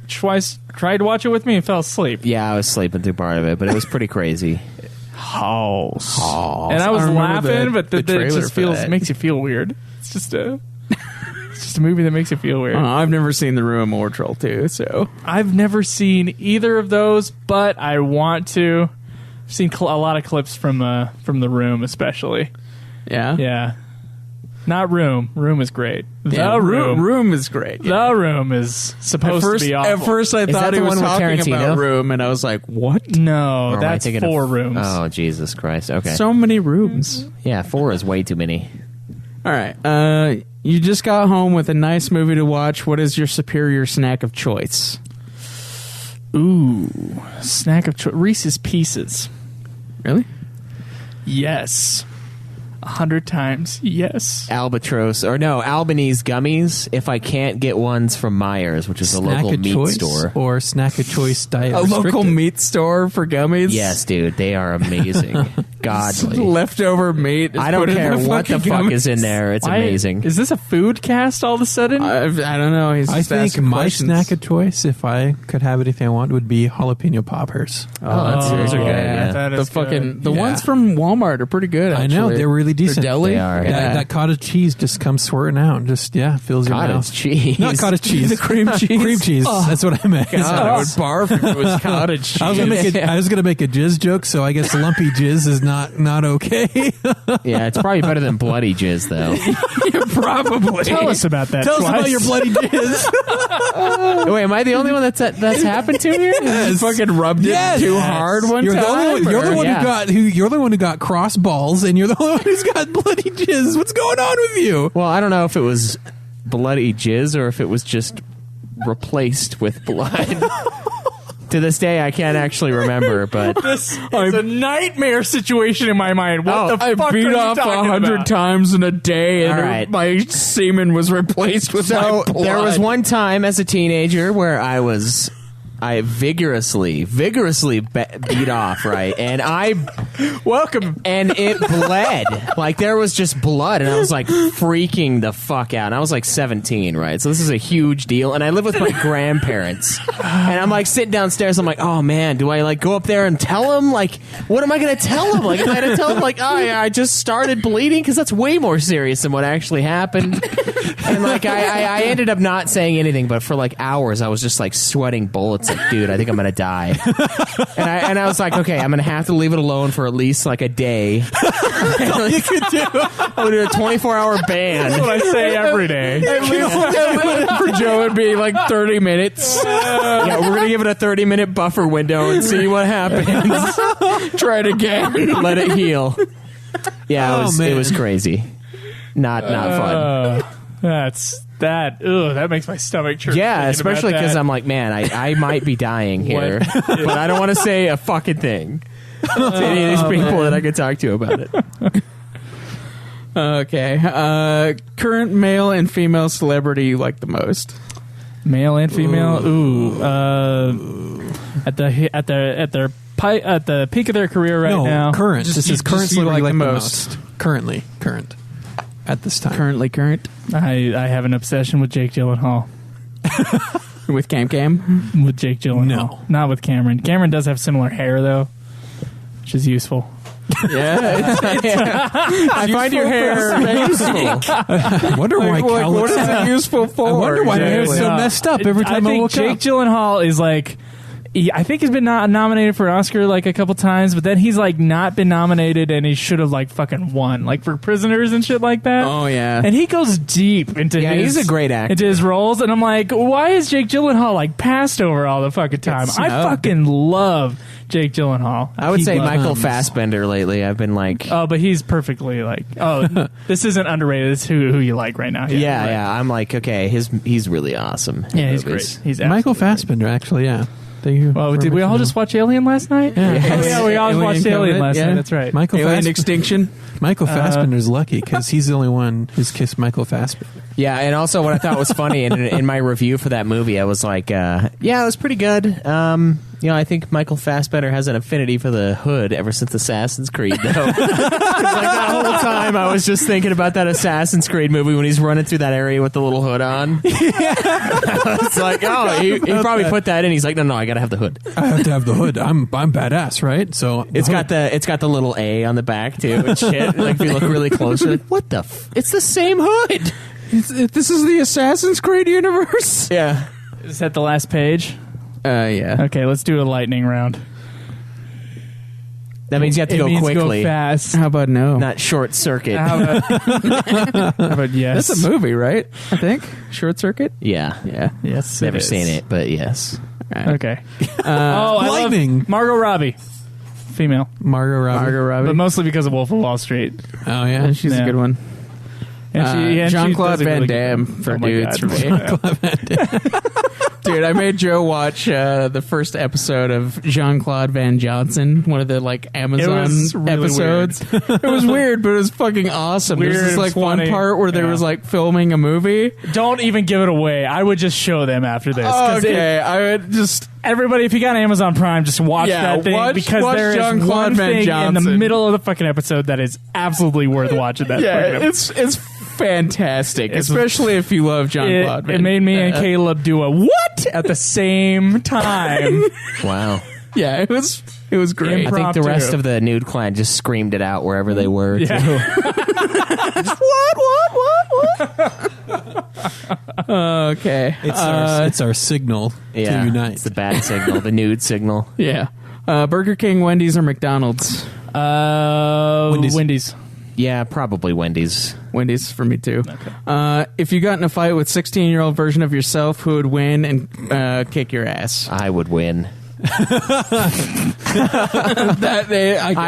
Schweiss tried to watch it with me and fell asleep. Yeah, I was sleeping through part of it, but it was pretty crazy. House. And I was I remember laughing, the but it trailer just for that. makes you feel weird. It's just a movie that makes you feel weird. I've never seen The Room or Troll 2, so I've never seen either of those, but I want to. I've seen a lot of clips from The Room, especially. yeah. Yeah. Not Room. Room is great. Yeah, The Room. Room is great. The Room is supposed to be awful. At first, I Is thought that he the was one with talking Tarantino? about Room, and I was like, "What? No, Or am I that's thinking of- 4 rooms. Oh, Jesus Christ. Okay. So many rooms." Yeah, 4 is way too many. All right. You just got home with a nice movie to watch. What is your superior snack of choice? Ooh, snack of choice. Reese's Pieces. Really? Yes. 100 times. Yes. Albatross, or no, Albanese gummies if I can't get ones from Myers, which is a Snack local of meat choice store. or snack of choice diet. A local restricted. meat store for gummies? Yes, dude, they are amazing. Godly. Leftover meat. is I don't put in care what the fucking fuck is gummies. in there. It's Why- amazing. Is this a food cast all of a sudden? I don't know. He's I just think asking my questions. snack of choice, if I could have anything I want, would be jalapeno poppers. that's Oh, those are good. yeah. Yeah. That The is fucking good. Yeah. ones from Walmart are pretty good. I know, actually. they're really decent. They're deli. They are, That, yeah. that cottage cheese just comes swirting out and just, fills your Cottage mouth. cheese. Not cottage cheese. The cream cheese. Cream cheese. That's what I meant. I would barf if it was cottage cheese. I was gonna make a jizz joke, so I guess lumpy jizz is not okay. Yeah, it's probably better than bloody jizz, though. Probably. Tell us about that. Tell us Schweiss. about your bloody jizz. Wait, am I the only one that's happened to here? You fucking rubbed it too hard one You're time. the only one. You're the one Yeah. You're the one who got cross balls, and you're the only one who's got bloody jizz. What's going on with you? Well, I don't know if it was bloody jizz or if it was just replaced with blood. To this day, I can't actually remember, but This is a nightmare situation in my mind. What the I fuck beat are you off talking 100 about? times in a day, and All right. my semen was replaced with so my blood. there was one time as a teenager where I vigorously beat off, right? And it bled. Like, there was just blood, and I was like freaking the fuck out. And I was like 17, right? So this is a huge deal. And I live with my grandparents. And I'm like sitting downstairs, I'm like, oh man, do I like go up there and tell them? Like, what am I gonna tell them? Like, am I gonna tell them like, oh yeah, I just started bleeding? Because that's way more serious than what actually happened. And like I ended up not saying anything, but for like hours I was just like sweating bullets. Like, dude, I think I'm gonna die. And I was like, okay, I'm gonna have to leave it alone for at least like a day. That's all you could do. I'm gonna do a 24-hour ban. That's what I say every day. For Joe, it'd be like 30 minutes. Yeah, we're gonna give it a 30-minute buffer window and see what happens. Try it again. Let it heal. Yeah, it was crazy. Not fun. That makes my stomach churn. Yeah, thinking especially about because that. I'm like, man, I might be dying here, but I don't want to say a fucking thing to any of these people that I could talk to about it. Okay. Current male and female celebrity you like the most? Male and female. Ooh. At the peak of their career right now. Current. This is current you celebrity like you the like the most. most. Currently. Current. At this time. Currently current I have an obsession with Jake Gyllenhaal. with Cam. With Jake Gyllenhaal. No. Not with Cameron. Cameron does have similar hair, though, which is useful. Yeah, I find your hair useful. I wonder why Cal what looks is it useful for? I wonder why my hair's so messed up every time I think woke Jake up. Gyllenhaal is like, I think he's been nominated for an Oscar like a couple times, but then he's like not been nominated, and he should have like fucking won, like for Prisoners and shit like that. Oh yeah, and he goes deep into he's a great actor. into his roles, and I'm like, why is Jake Gyllenhaal like passed over all the fucking time? I fucking love Jake Gyllenhaal. I would say Michael Fassbender lately. I've been like, oh, but he's perfectly like, oh, this isn't underrated. It's who you like right now. Yeah. I'm like, okay, he's really awesome. Yeah, he's great. He's Michael absolutely Fassbender, actually, yeah. Well, did we all just watch Alien last night? Yeah, we all watched Alien last night. That's right. Alien Extinction. Michael Fassbender's lucky because he's the only one who's kissed Michael Fassbender. Yeah, and also what I thought was funny in my review for that movie, I was like, yeah, it was pretty good. I think Michael Fassbender has an affinity for the hood ever since Assassin's Creed, though. Like that whole time, I was just thinking about that Assassin's Creed movie when he's running through that area with the little hood on. It's like, oh, he probably put that in. He's like, no, I gotta have the hood. I have to have the hood. I'm badass, right? So it's got the little A on the back too and shit. Like if you look really close, you're like, what the? It's the same hood. This is the Assassin's Creed universe. Yeah. Is that the last page? Yeah. Okay, let's do a lightning round. That means you have to go quickly. Go fast. How about no? Not short circuit. How about yes? That's a movie, right? I think Short Circuit. Yeah. Yes. Never seen it, but yes. Right. Okay. I Lightning. love Margot Robbie, female, Margot Robbie. but mostly because of Wolf of Wall Street. Oh, yeah. She's Yeah. a good one. And Jean-Claude she does a Van really Damme good- for oh my dudes God. for me. Dude, I made Joe watch the first episode of Jean-Claude Van Johnson, one of the like Amazon was really episodes. It was weird, but it was fucking awesome. Weird, There's this it like was one funny. part where there Yeah. was like filming a movie. Don't even give it away. I would just show them after this. 'Cause Okay, I would just everybody, if you got Amazon Prime, just watch that thing because there is Jean-Claude one Van thing in Johnson. the middle of the fucking episode that is absolutely worth watching. That fucking it's fantastic, especially if you love Jean-Claude. it made me and Caleb do a what at the same time. Wow. Yeah, it was great. I think the rest of the Nude clan just screamed it out wherever they were. Yeah. Too. Okay, It's our signal to unite. It's the bad signal, the Nude signal. yeah. Burger King, Wendy's, or McDonald's? Wendy's. Yeah, probably Wendy's. Wendy's for me too. Okay. If you got in a fight with 16-year-old version of yourself, who would win and kick your ass? I would win.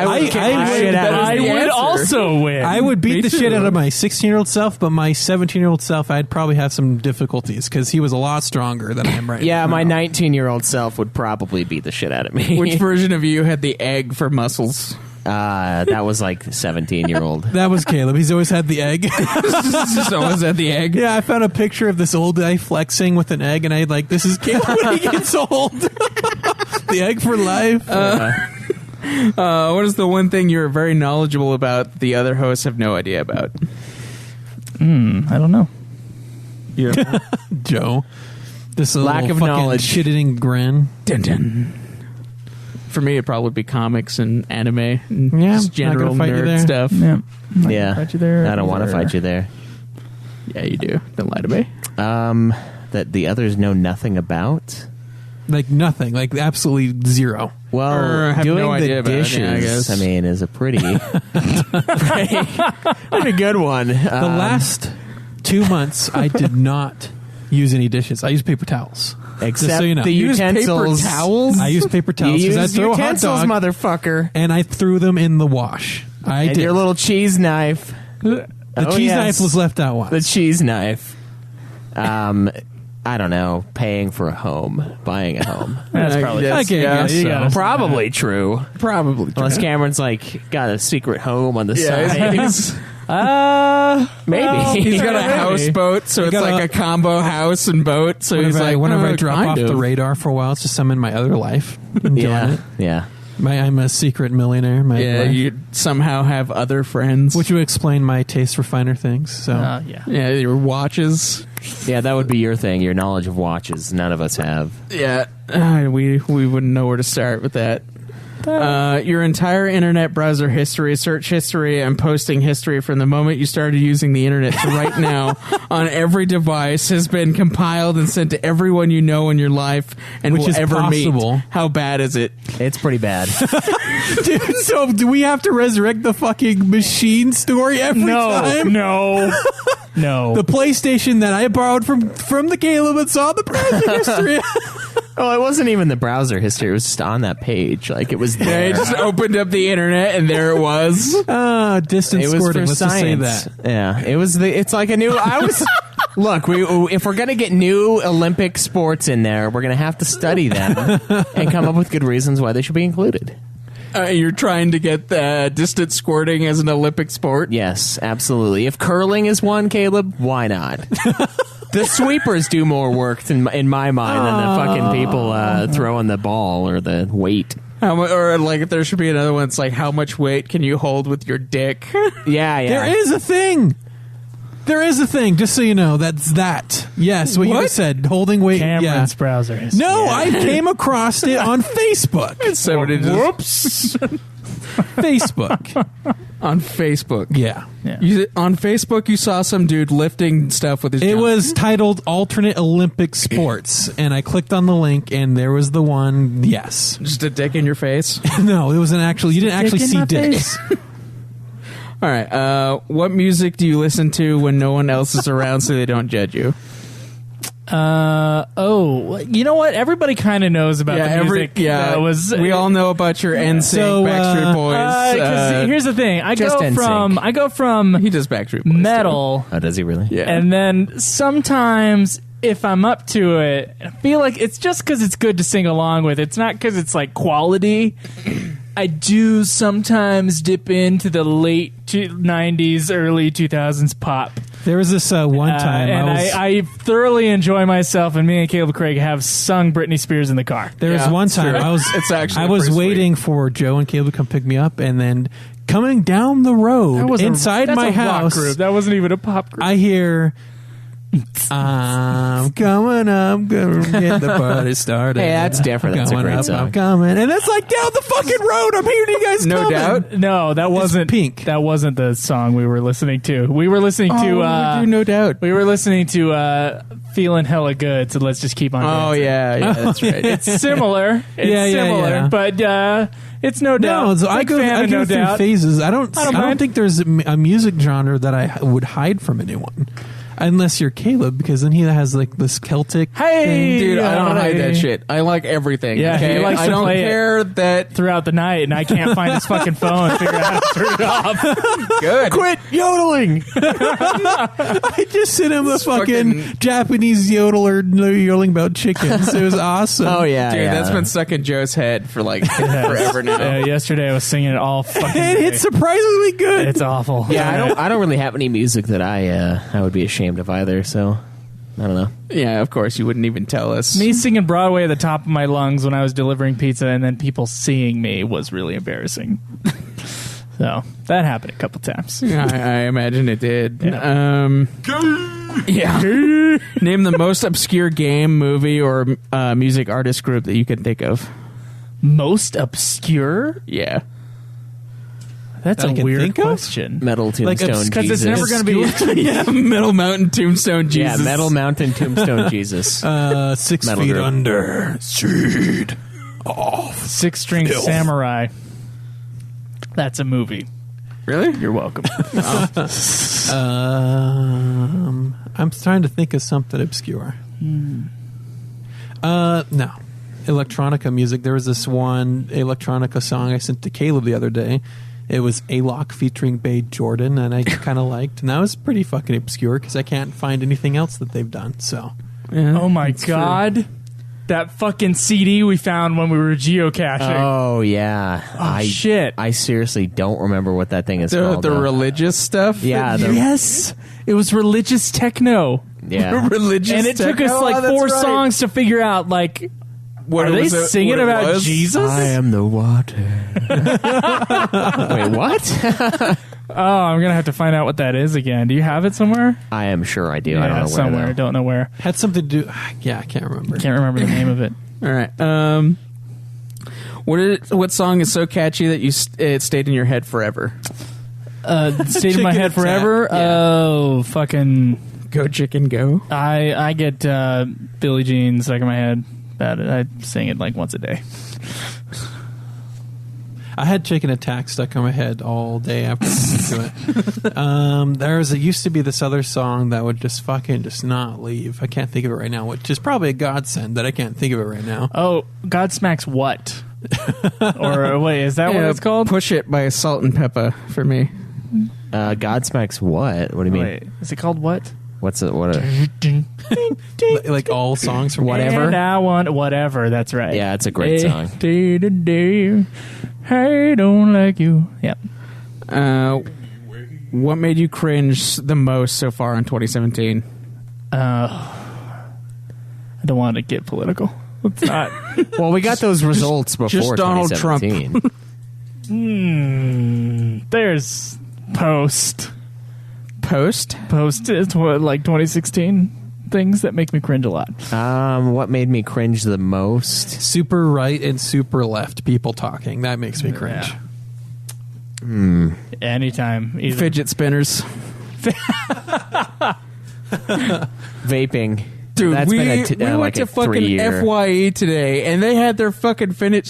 I would also win. I would beat Me the too. shit out of my 16-year-old self, but my 17-year-old self, I'd probably have some difficulties because he was a lot stronger than I am right Yeah, now. my 19-year-old self would probably beat the shit out of me. Which version of you had the egg for muscles? That was like 17-year-old. That was Caleb. He's always had the egg. Just always had the egg. Yeah, I found a picture of this old guy flexing with an egg, and I like, this is Caleb when he gets old. The egg for life. What is the one thing you're very knowledgeable about the other hosts have no idea about? I don't know. Yeah. Joe. This Lack little of fucking knowledge. shit-eating grin. Dun, dun. For me, it'd probably be comics and anime and Yeah, just not general gonna fight you there. nerd stuff. Yeah. Yeah. Fight you there. I don't want to fight you there. Yeah, you do. Don't lie to me. That the others know nothing about. Like nothing. Like absolutely zero. Well, Or have doing no the idea about it, dishes, yeah, I guess. I mean, is a pretty good one. The last 2 months, I did not use any dishes. I used paper towels. Except so you know. the You use utensils. paper towels? I used paper You towels because I'd use throw a hot utensils, dog motherfucker. and I threw them in the wash. I And did. your little cheese knife. The cheese knife was left out once. The cheese knife. I don't know. Paying for a home. Buying a home. That's probably I guess you so. gotta- Probably true. Probably. Unless Cameron's like got a secret home on the Yeah, side. he's Maybe. He's got a houseboat, so it's like a combo house and boat. So he's like, whenever I drop off the radar for a while, it's just I'm in my other life. Enjoying it. Yeah. I'm a secret millionaire. You somehow have other friends. Which would explain my taste for finer things. So yeah, your watches. Yeah, that would be your thing, your knowledge of watches. None of us have. Yeah, we wouldn't know where to start with that. Your entire internet browser history, search history, and posting history from the moment you started using the internet to right now on every device has been compiled and sent to everyone you know in your life and Which will is ever possible. meet. How bad is it? It's pretty bad. Dude, so do we have to resurrect the fucking machine story every time? No. The PlayStation that I borrowed from the Caleb and saw the browser history. Oh, it wasn't even the browser history. It was just on that page. Like, it was there. They just opened up the internet and there it was. Distance It was squirting. for Let's science. just say that. Yeah, it's like a new. Look. If we're gonna get new Olympic sports in there, we're gonna have to study them and come up with good reasons why they should be included. You're trying to get distance squirting as an Olympic sport? Yes, absolutely. If curling is one, Caleb, why not? The sweepers do more work in my mind than the fucking people throwing the ball or the weight. Or like if there should be another one, it's like how much weight can you hold with your dick? Yeah. There is a thing. There is a thing, just so you know. That's that. Yes, what you just said. Holding weight. Cameron's browser history. No, I came across it on Facebook. Somebody Whoops. Facebook. on Facebook. Yeah. On Facebook, you saw some dude lifting stuff with his It junk. was titled Alternate Olympic Sports, and I clicked on the link, and there was the one, yes. Just a dick in your face? No, it was an actual, you didn't actually see dicks. All right. What music do you listen to when no one else is around so they don't judge you? You know what? Everybody kind of knows about the music. We all know about your NSYNC, Backstreet Boys. 'Cause here's the thing: I just go from he does Backstreet Boys metal, Oh, does he really? too. Yeah, and then sometimes if I'm up to it, I feel like it's just because it's good to sing along with. It's not because it's like quality. I do sometimes dip into the late 90s, early 2000s pop. There was this one time and I thoroughly enjoy myself, and me and Caleb Craig have sung Britney Spears in the car. There was one time true. I was It's actually I was pretty waiting for Joe and Caleb to come pick me up, and then coming down the road inside that's my a rock house, group. That wasn't even a pop group. I hear, I'm coming, I'm gonna get the party started. Hey, that's different. That's a Coming great up, song. I'm coming, and it's like down the fucking road. I'm hearing you guys No coming. doubt. No, that wasn't Pink. That wasn't the song we were listening to. We were listening to No Doubt. we were listening to Feeling Hella Good, so let's just keep on Oh dancing. yeah, that's right. It's similar. It's Yeah, similar, yeah. but it's No Doubt. No, so I Big go fan of No through Doubt. phases. I don't mind. think there's a music genre that I would hide from anyone. Unless you're Caleb, because then he has like this Celtic Hey, thing. Dude, I don't hide that hey. shit. I like everything. Yeah, he okay? likes I to don't play it. care that. Throughout the night, and I can't find his fucking phone and figure out how to turn it off. Good. Quit yodeling. I just sent him a fucking fucking- Japanese yodeler yodeling about chickens. It was awesome. Oh yeah, Dude, yeah. that's been stuck in Joe's head for like forever now. Yesterday, I was singing it all fucking And day. it's surprisingly good. It's awful. Yeah, I don't really have any music that I would be ashamed of either. So I don't know. Yeah, of course, you wouldn't even tell us. Me singing Broadway at the top of my lungs when I was delivering pizza, and then people seeing me was really embarrassing. So that happened a couple times. I imagine it did. Yeah. Yeah. Name the most obscure game, movie, or music artist group that you can think of. Most obscure? Yeah. That's That I a can weird think of? question. Metal Tombstone Because Jesus. it's never going to be. Yeah, Metal Mountain Tombstone Yeah, Jesus. Metal Mountain Tombstone Jesus. 6 Metal feet group. under. Seed. Six String Samurai. That's a movie. Really? You're welcome. I'm trying to think of something obscure. No. Electronica music. There was this one electronica song I sent to Caleb the other day. It was A-Lock featuring Bae Jordan, and I kind of liked. And that was pretty fucking obscure because I can't find anything else that they've done. So Oh my God. That fucking CD we found when we were geocaching. Oh yeah. Shit. I seriously don't remember what that thing is called. The religious stuff? Yeah. Yes. It was religious techno. Yeah. Religious And it took us like 4 songs to figure out, like, what are they singing about Jesus? I am the water. Wait, what? Oh, I'm going to have to find out what that is again. Do you have it somewhere? I am sure I do. I don't know where. Somewhere. I don't know where. Had something to do. Yeah, I can't remember. Can't remember the name of it. All right. What song is so catchy that it stayed in your head forever? Stayed in my head forever? Yeah. Oh, fucking... Go Chicken Go. I get Billie Jean stuck in my head. I sing it like once a day. I had Chicken Attack stuck in my head all day after listening to it. Used to be this other song that would just not leave. I can't think of it right now, which is probably a godsend that I can't think of it right now. Oh, Godsmack's What? Or wait, is that what it's called? Push It by Salt and Pepper for me. Godsmack's What? What do you mean? Wait, is it called what? What's it? What? Like all songs from Whatever. And I want whatever. That's right. Yeah, it's a great song. Hey, don't like you. Yep. What made you cringe the most so far in 2017? I don't want to get political. It's not. Well, we got those results before just Donald 2017. There's Post. Post is what, like 2016 things that make me cringe a lot. What made me cringe the most? Super right and super left people talking. That makes me cringe. Yeah. Anytime. Either. Fidget spinners. Vaping. Dude, That's we been went to fucking 3-year. FYE today, and they had their fucking fidget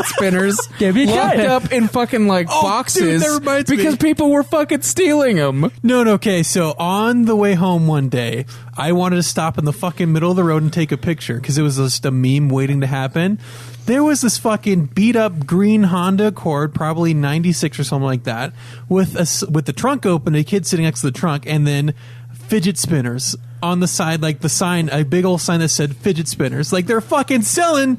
spinners locked up in fucking boxes dude, that reminds because me. people were fucking stealing them. No, okay, so on the way home one day, I wanted to stop in the fucking middle of the road and take a picture because it was just a meme waiting to happen. There was this fucking beat up green Honda Accord, probably 96 or something like that, with the trunk open, a kid sitting next to the trunk, and then fidget spinners on the side, like the sign, a big old sign that said fidget spinners. Like they're fucking selling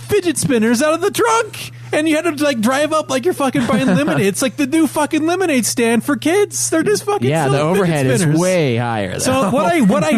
fidget spinners out of the trunk, and you had to drive up like you're fucking buying lemonade. It's like the new fucking lemonade stand for kids. They're just fucking the selling overhead fidget is spinners. way higher. So what I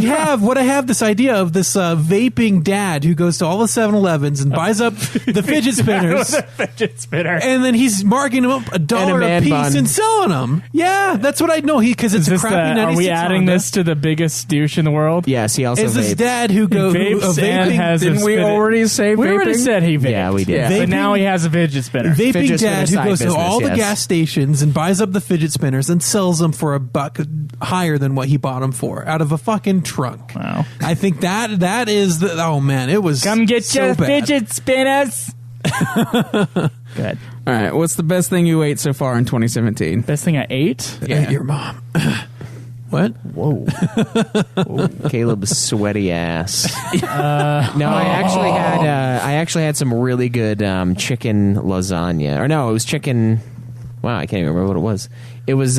have this idea of this vaping dad who goes to all the 7-Elevens and buys up the fidget spinners, Fidget spinner. and then he's marking them up $1 a piece bun. and selling them. Yeah, that's what I know. Because it's a crappy 96 Are we adding Honda. this to the biggest douche in the world? Yes, he also Is this vapes. dad who goes Vapes and vaping? has Didn't we already say We already vaping? said he vaped. Yeah, we did. Yeah. But now he has a fidget spinner. Vaping Fidget dad spinner who goes side to all the business, yes. gas stations and buys up the fidget spinners and sells them for $1 higher than what he bought them for out of a fucking trunk. Wow. I think that is the oh man, it was Come get so your bad. fidget spinners. Good. All right, what's the best thing you ate so far in 2017? Best thing I ate? Your mom. What? Whoa. Caleb's sweaty ass. No, I actually had some really good chicken lasagna. Or no, it was chicken. Wow, I can't even remember what it was. It was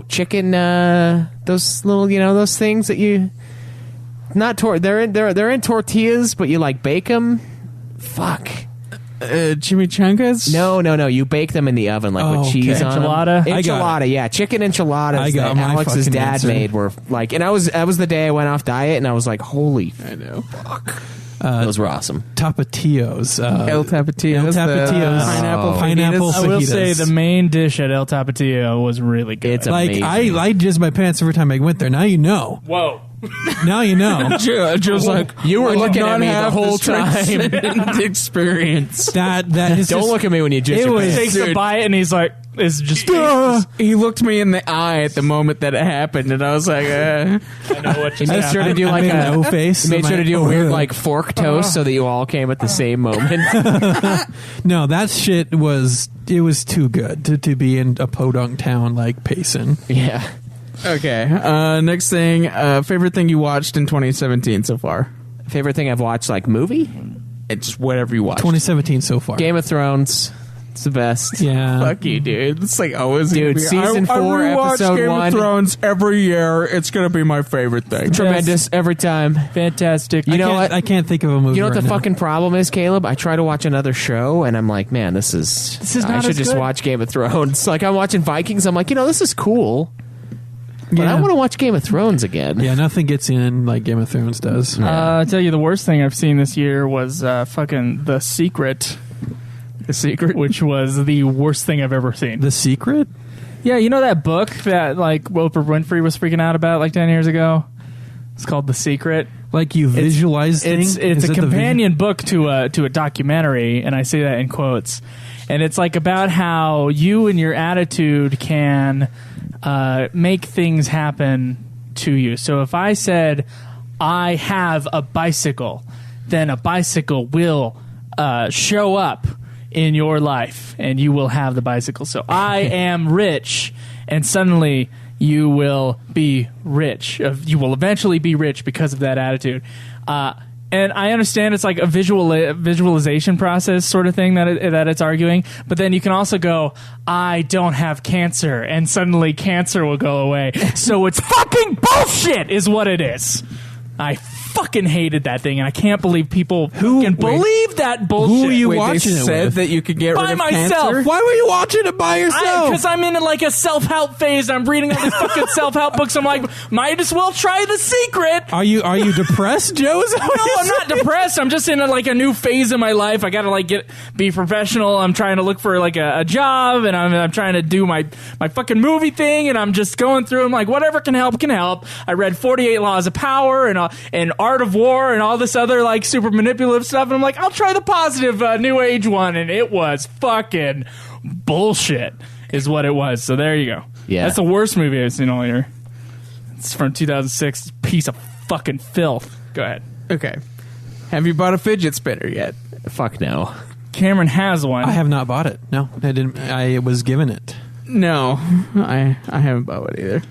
chicken. Those little, those things that you not they're in tortillas, but you bake them. Fuck. Chimichangas? No. You bake them in the oven with cheese on Enchilada? them. I got Enchilada, yeah. Chicken enchiladas I got that my Alex's fucking dad answer. made were and that was the day I went off diet, and I was like, holy I know. fuck. Those were awesome. Tapatios. El Tapatios. Tapatios. Pineapple I will fajitas. say the main dish at El Tapatio was really good. It's like amazing. I jizzed my pants every time I went there. Now you know. Whoa. Now you know. Just like You were I did looking not at me the have whole this time. experience. that is Don't just, look at me when you jizz It your was- pants. Takes a Dude. bite and he's like, it's just. He looked me in the eye at the moment that it happened, and I was like, I know what you Made mean. sure to do I like made a no face. You made sure to do a weird fork toast so that you all came at the same moment. No, that shit was too good to be in a podunk town like Payson. Yeah. okay. Next thing, favorite thing you watched in 2017 so far? Favorite thing I've watched, movie? It's whatever you watched. 2017 so far. Game of Thrones. It's the best. Yeah. Fuck you, dude. It's like always. Dude, season 4, rewatch episode Game 1. of Thrones every year. It's gonna be my favorite thing. Tremendous every time. Fantastic. You know what? I can't think of a movie. You know what right the now. fucking problem is, Caleb? I try to watch another show, and I'm like, man, this is I not should as just good. watch Game of Thrones. Like, I'm watching Vikings. I'm like, this is cool. But Yeah. I want to watch Game of Thrones again. Yeah, nothing gets in like Game of Thrones does. I'll tell you the worst thing I've seen this year was fucking The Secret. The Secret, Which was the worst thing I've ever seen. The Secret? Yeah, you know that book that like Oprah Winfrey was freaking out about like 10 years ago? It's called The Secret. Like you visualize things? It's Is a it the companion book to a documentary, and I say that in quotes. And it's like about how you and your attitude can make things happen to you. So if I said I have a bicycle, then a bicycle will show up in your life, and you will have the bicycle. So I am rich, and suddenly you will be rich. You will eventually be rich because of that attitude. And I understand it's like a visualization process sort of thing that it's arguing. But then you can also go, I don't have cancer, and suddenly cancer will go away. So it's fucking bullshit is what it is. I fucking hated that thing, and I can't believe people fucking believe that bullshit. Who are you Wait, watching they it said with? that you could get By rid of myself. cancer? Why were you watching it by yourself? Because I'm in like a self-help phase. I'm reading all these fucking self-help books. I'm like, might as well try The Secret. Are you depressed, Joe? Is that what No, you're I'm not depressed. I'm just in a new phase in my life. I gotta like be professional. I'm trying to look for like a job, and I'm trying to do my fucking movie thing, and I'm just going through. I'm like, whatever can help can help. I read 48 Laws of Power and Art of War and all this other like super manipulative stuff, and I'm like, I'll try the positive New Age one, and it was fucking bullshit, is what it was. So there you go. Yeah. That's the worst movie I've seen all year. It's from 2006. Piece of fucking filth. Go ahead. Okay. Have you bought a fidget spinner yet? Fuck no. Cameron has one. I have not bought it. No, I didn't. I was given it. No, I haven't bought one either.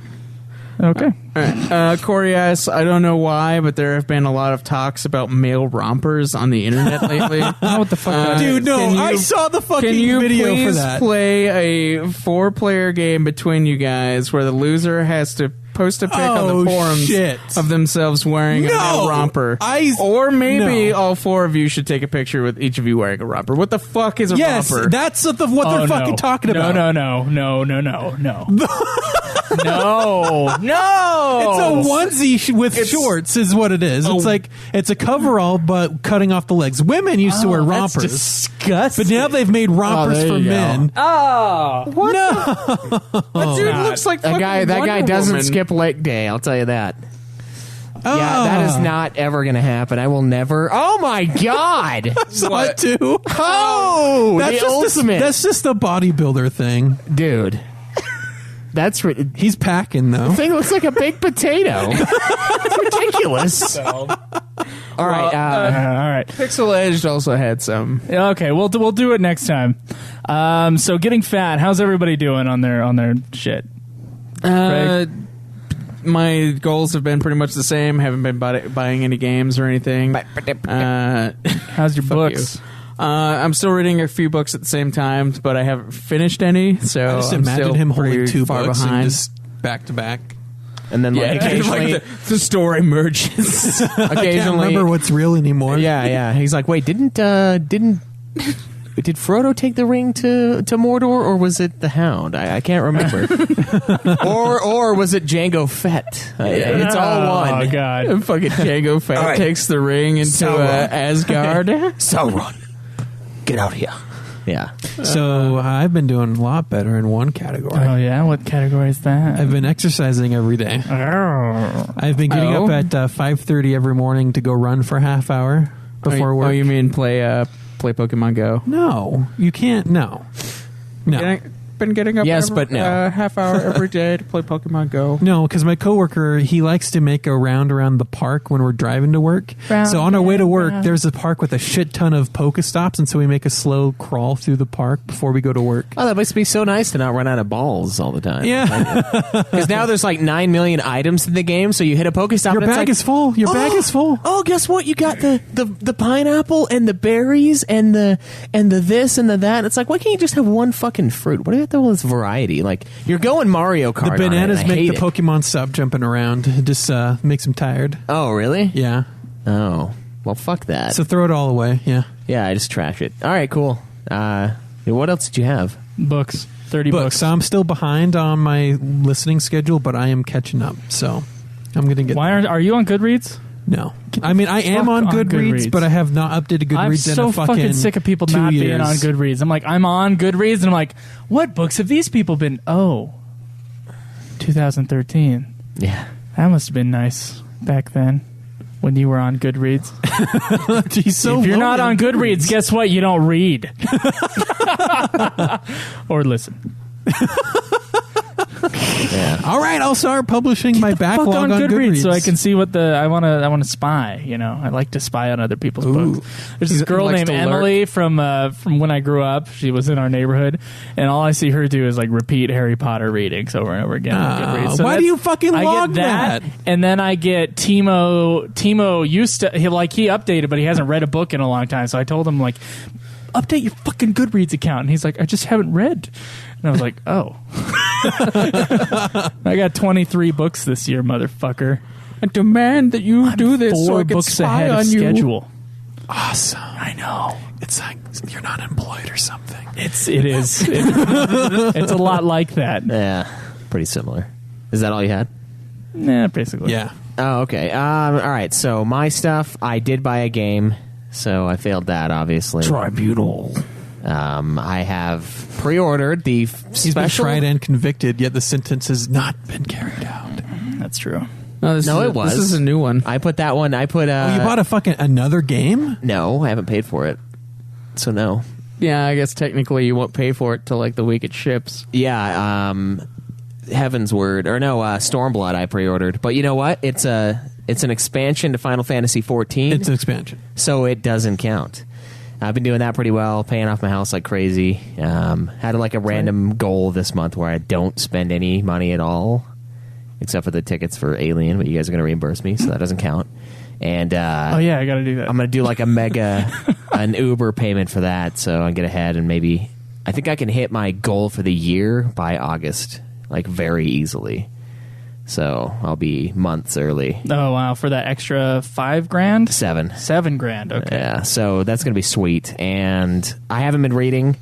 Okay. All right. Corey asks, I don't know why, but there have been a lot of talks about male rompers on the internet lately. What the fuck? Dude, no, can you- I saw the fucking Can you video please for that. play a 4-player game between you guys where the loser has to post a pic on Oh, the forums shit. of themselves wearing a No! male romper? Or maybe No. all 4 of you should take a picture with each of you wearing a romper. What the fuck is a Yes, romper? that's what they're fucking talking about. No. No. It's a onesie with shorts, is what it is. It's like it's a coverall, but cutting off the legs. Women used to wear That's rompers, disgusting. but now they've made rompers there for you go. men. Oh. No, That dude looks like That fucking guy Wonder doesn't Woman. skip leg day, I'll tell you that. Yeah, that is not ever going to happen. I will never. Oh my god! saw it too. Oh, That's the just ultimate, that's just a bodybuilder thing. dude. That's He's packing though. thing looks like a baked potato. It's ridiculous. All right, All right. Pixel Edge also had some. Okay, we'll do it next time. So getting fat. How's everybody doing on their shit? My goals have been pretty much the same. Haven't been buying any games or anything. How's your books? I'm still reading a few books at the same time, but I haven't finished any. So I just I'm imagine still him holding pretty 2 far books behind. and just back to back. and then like occasionally, like the story merges. I can't occasionally, remember what's real anymore. yeah. He's like, wait, did Frodo take the ring to Mordor, or was it the Hound? I can't remember. or was it Jango Fett? It's all one. Oh god. Fucking Jango Fett right. takes the ring into Sauron. Asgard. Sauron, get out here. Yeah. So I've been doing a lot better in one category. Oh yeah. What category is that? I've been exercising every day. Oh. I've been getting up at 5:30 every morning to go run for a half hour before work. Oh, you mean play Pokemon Go? No, you can't. No. Can been getting up half hour every day to play Pokemon Go. No, because my coworker, he likes to make a round around the park when we're driving to work. So on our way to work, there's a park with a shit ton of Pokestops, and so we make a slow crawl through the park before we go to work. Oh, that must be so nice to not run out of balls all the time. Yeah. Because now there's like 9 million items in the game, so you hit a Pokestop. Your bag is full. Your bag is full. Oh, guess what? You got the pineapple and the berries and the this and the that. It's like, why can't you just have one fucking fruit? What do you have to have all this variety? Like, you're going Mario Kart. The bananas on it, make the Pokemon stop jumping around. It just makes them tired. Oh, really? Yeah. Oh, well, fuck that. So throw it all away. Yeah. Yeah, I just trash it. All right, cool. What else did you have? Books. 30 books. I'm still behind on my listening schedule, but I am catching up. So I'm going to get. Why are you on Goodreads? No. I mean, I am on Goodreads, but I have not updated Goodreads I'm in so a fucking sick of people 2 not years. being on Goodreads. I'm like, I'm on Goodreads, and I'm like, what books have these people been? Oh, 2013. Yeah. That must have been nice back then when you were on Goodreads. Geez, so if you're low not on Goodreads, guess what? You don't read. Or listen. Yeah. All right, I'll start publishing my backlog on Goodreads so I can see what I want to spy. You know, I like to spy on other people's books. There's this girl named Emily from when I grew up. She was in our neighborhood, and all I see her do is like repeat Harry Potter readings over and over again. On Goodreads. So why do you fucking log that? And then I get Timo. Timo used to he updated, but he hasn't read a book in a long time. So I told him like, update your fucking Goodreads account, and he's like, I just haven't read. And I was like, oh. I got 23 books this year, motherfucker. I demand that you do this so I can books spy ahead on of you. schedule. Awesome. I know. It's like you're not employed or something. It is. It's a lot like that. Yeah. Pretty similar. Is that all you had? Nah, basically. Yeah. Oh, okay. All right. So my stuff, I did buy a game, so I failed that, obviously. Tribunal. I have pre-ordered the He's been special. tried and convicted, yet the sentence has not been carried out. That's true. It was. This is a new one. I put that one. I put. Oh, you bought a fucking another game? No, I haven't paid for it. So no. Yeah, I guess technically you won't pay for it till like the week it ships. Yeah. Heaven's Word or no, Stormblood. I pre-ordered, but you know what? It's an expansion to Final Fantasy 14. It's an expansion, so it doesn't count. I've been doing that pretty well, paying off my house like crazy. Had like a random goal this month where I don't spend any money at all, except for the tickets for Alien, but you guys are going to reimburse me, so that doesn't count. And oh yeah, I got to do that. I'm going to do like an Uber payment for that, so I get ahead and maybe I think I can hit my goal for the year by August, like very easily. So I'll be months early. Oh wow, for that extra $5,000? 7. $7,000. Okay. Yeah, so that's going to be sweet. And I haven't been reading.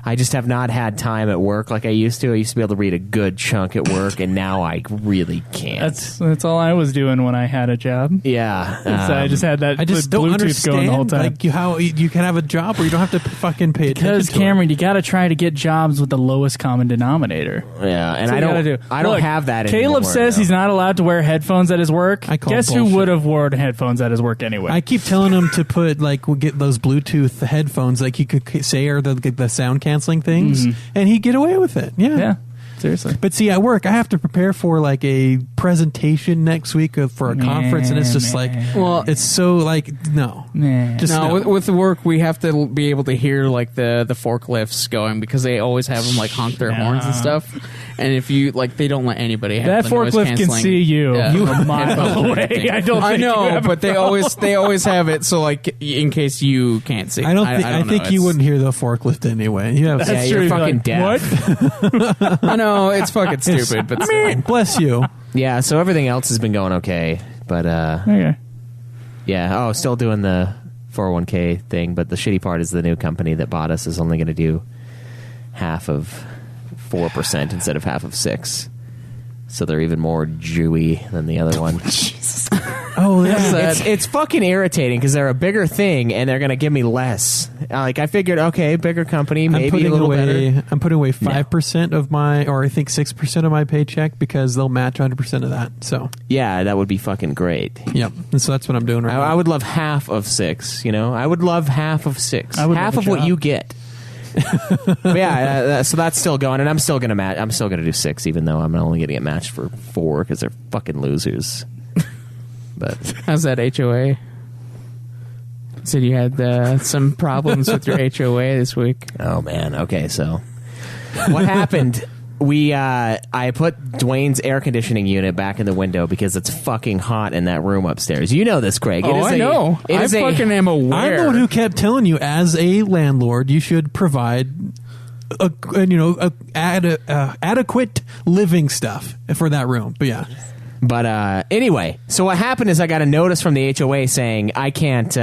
I just have not had time at work like I used to. I used to be able to read a good chunk at work, and now I really can't. That's all I was doing when I had a job. Yeah. So I just had that. I just Bluetooth don't understand going the whole time. like how you can have a job where you don't have to fucking pay attention Because to it. Cameron, you got to try to get jobs with the lowest common denominator. Yeah, and That's what you gotta do. I don't Look, have that Caleb anymore, says no. he's not allowed to wear headphones at his work. I call Guess bullshit. who would have worn headphones at his work anyway? I keep telling him to put like we'll get those Bluetooth headphones like he could say are the sound canceling things, and he'd get away with it. yeah, seriously. But see, at work, I have to prepare for like a presentation next week for a conference, and it's just like, Well, it's so like no, just no, no. with the work we have to be able to hear like the forklifts going because they always have them like honk their horns and stuff. And if you like, they don't let anybody have That the noise forklift can canceling. see you Yeah. a mile away. I don't. I think you know, have a but they always have it. So like, in case you can't see, I don't think I think know, you wouldn't hear the forklift anyway. You have That's Yeah, true. you're You'd be fucking like, deaf. What? I know it's fucking stupid, but still. bless you. Yeah, so everything else has been going okay. But, Okay. yeah. Oh, still doing the 401k thing. But the shitty part is the new company that bought us is only going to do half of 4% instead of half of 6%. So they're even more Jewy than the other one. Oh, yeah. It's fucking irritating because they're a bigger thing and they're going to give me less. Like I figured, okay, bigger company, maybe a little better. I'm putting away 5% of my, or I think 6% of my paycheck because they'll match 100% of that. So Yeah, that would be fucking great. yep, and so that's what I'm doing right now. I would love half of 6. You know, I would love half of 6. I would Half love of a what job. you get. But yeah, so that's still going, and I'm still gonna I'm still gonna do 6, even though I'm only gonna get matched for 4 because they're fucking losers. But how's that HOA? Said you had some problems with your HOA this week. Oh man, okay, so what happened? I put Dwayne's air conditioning unit back in the window because it's fucking hot in that room upstairs. You know this, Craig. I know. I fucking am aware. I'm the one who kept telling you, as a landlord, you should provide adequate living stuff for that room. But yeah. But anyway, so what happened is I got a notice from the HOA saying I can't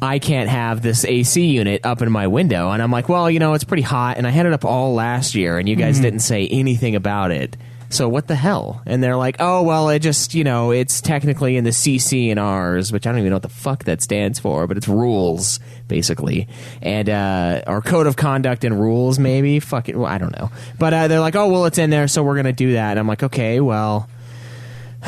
have this AC unit up in my window. And I'm like, well, it's pretty hot, and I had it up all last year, and you guys didn't say anything about it. So what the hell? And they're like, oh, well, it just, it's technically in the CC and Rs, which I don't even know what the fuck that stands for, but it's rules, basically. And, or code of conduct and rules, maybe. Fuck it. Well, I don't know. But they're like, oh, well, it's in there, so we're going to do that. And I'm like, okay, well,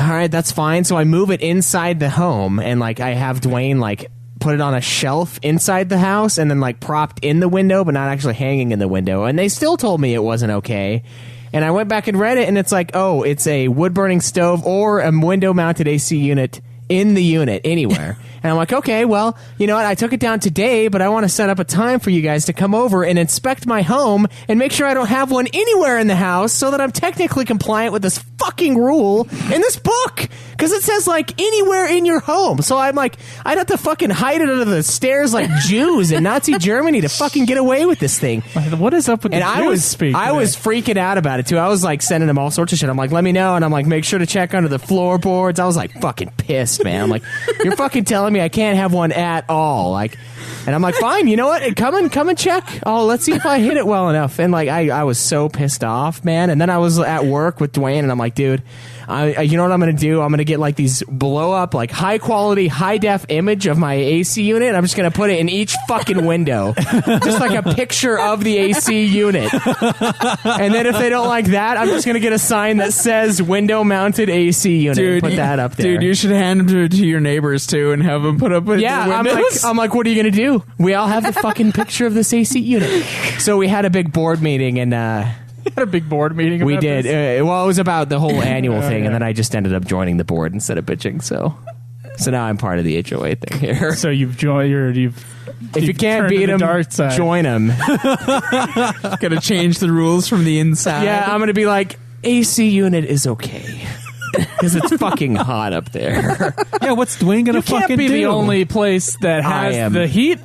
all right, that's fine. So I move it inside the home, and, I have Dwayne, put it on a shelf inside the house and then propped in the window, but not actually hanging in the window. And they still told me it wasn't okay. And I went back and read it, and it's oh, it's a wood-burning stove or a window-mounted AC unit in the unit anywhere. And I'm like, okay, well, you know what? I took it down today, but I want to set up a time for you guys to come over and inspect my home and make sure I don't have one anywhere in the house so that I'm technically compliant with this fucking rule in this book. Because it says, anywhere in your home. So I'm I'd have to fucking hide it under the stairs like Jews in Nazi Germany to fucking get away with this thing. What is up with the Jews speak? I was freaking out about it, too. I was, sending them all sorts of shit. I'm like, let me know. And I'm make sure to check under the floorboards. I was, fucking pissed, man. I'm like, you're fucking telling me I can't have one at all. And I'm fine, you know what? Come and check. Oh, let's see if I hit it well enough. And I was so pissed off, man. And then I was at work with Dwayne, and I'm like, dude, you know what I'm going to do? I'm going to get these blow up, high quality, high def image of my AC unit. And I'm just going to put it in each fucking window. Just a picture of the AC unit. And then if they don't like that, I'm just going to get a sign that says window mounted AC unit. Dude, and put that up there. Dude, you should hand them to your neighbors too and have them put up with the windows. I'm like, what are you going to do? We all have the fucking picture of this AC unit. So we had a big board meeting, and had a big board meeting. We did. It was about the whole annual thing, and then I just ended up joining the board instead of bitching. So now I'm part of the HOA thing here. So you've joined. If you can't beat them, join them. Got to change the rules from the inside. Yeah, I'm gonna be AC unit is okay. Because it's fucking hot up there. Yeah, what's Dwayne gonna fucking do? You can't be the only place that has the heat.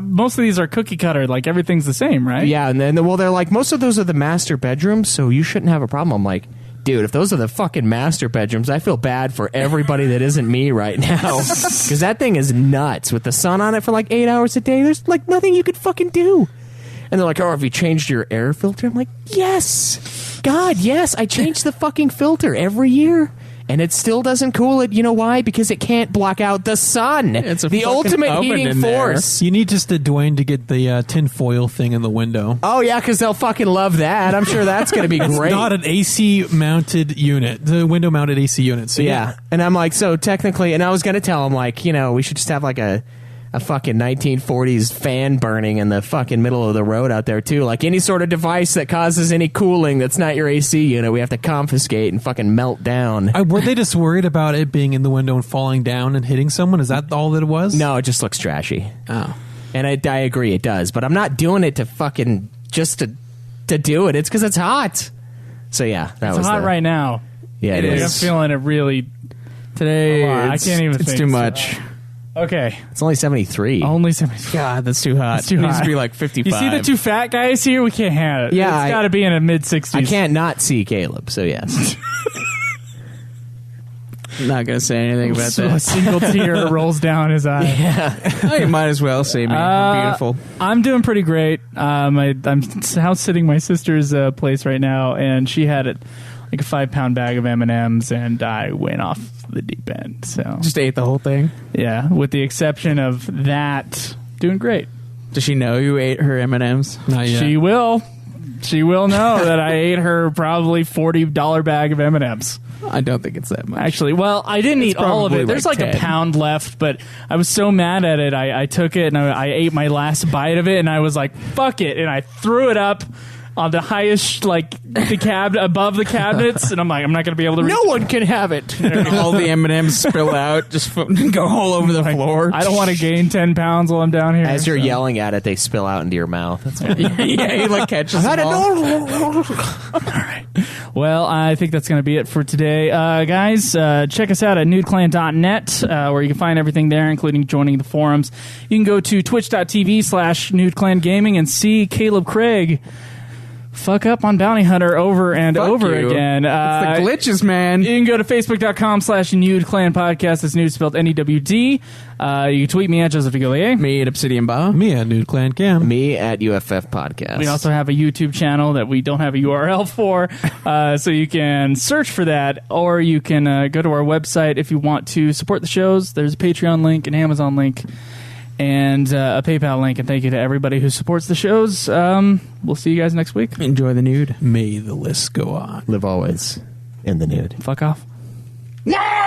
Most of these are cookie cutter. Everything's the same, right? Yeah, and then they're most of those are the master bedrooms, so you shouldn't have a problem. I'm like, dude, if those are the fucking master bedrooms, I feel bad for everybody that isn't me right now. Because that thing is nuts with the sun on it for 8 hours a day. There's nothing you could fucking do. And they're like, oh, have you changed your air filter? I'm like, yes. God, yes. I change the fucking filter every year. And it still doesn't cool it. You know why? Because it can't block out the sun. It's the ultimate heating force. You need just Dwayne to get the tin foil thing in the window. Oh, yeah, because they'll fucking love that. I'm sure that's going to be great. It's not an AC mounted unit. The window mounted AC unit. So yeah. And I'm like, so technically, and I was going to tell him, we should just have a fucking 1940s fan burning in the fucking middle of the road out there, too. Any sort of device that causes any cooling that's not your AC unit, we have to confiscate and fucking melt down. Were they just worried about it being in the window and falling down and hitting someone? Is that all that it was? No, it just looks trashy. Oh. And I agree, it does. But I'm not doing it to fucking just to do it. It's because it's hot. So, yeah. It's hot right now. Yeah, it is. I'm feeling it really today. I can't even think. It's too much. Okay. It's only 73. Only 73. God, that's too hot. It's too hot. It needs to be 55. You see the two fat guys here? We can't have it. Yeah, it's got to be in the mid-60s. I can't not see Caleb, so yes. I'm not going to say anything about that. A single tear rolls down his eye. Yeah. You might as well see me. Beautiful. I'm doing pretty great. I'm house sitting my sister's place right now, and she had a 5-pound bag of M&Ms, and I went off the deep end. So just ate the whole thing. Yeah, with the exception of that, doing great. Does she know you ate her M&Ms? Not yet. She will. She will know that I ate her probably $40 bag of M&Ms. I don't think it's that much. Actually, well, I didn't eat all of it. There's like 10. a pound left, but I was so mad at it. I took it and I ate my last bite of it, and I was like, fuck it. And I threw it up on the highest, like, above the cabinets, and I'm like, I'm not going to be able to No one can have it. All the M&Ms spill out, just go all over the floor. I don't want to gain 10 pounds while I'm down here. As you're yelling at it, they spill out into your mouth. That's fine. Yeah, he like catches them all. All right. Well, I think that's going to be it for today. Guys, check us out at nudeclan.net, where you can find everything there, including joining the forums. You can go to twitch.tv/nudeclangaming and see Caleb Craig fuck up on Bounty Hunter over and over again. It's the glitches, man. You can go to facebook.com/Nude Clan Podcast. That's Nude spelled Newd. You can tweet me at Joseph DeGillier. Me at Obsidian Ba. Me at Nude Clan Cam. Me at UFF Podcast. We also have a YouTube channel that we don't have a URL for, so you can search for that, or you can go to our website if you want to support the shows. There's a Patreon link, an Amazon link, and a PayPal link. And thank you to everybody who supports the shows. We'll see you guys next week. Enjoy the nude. May the list go on. Live always in the nude. Fuck off. No!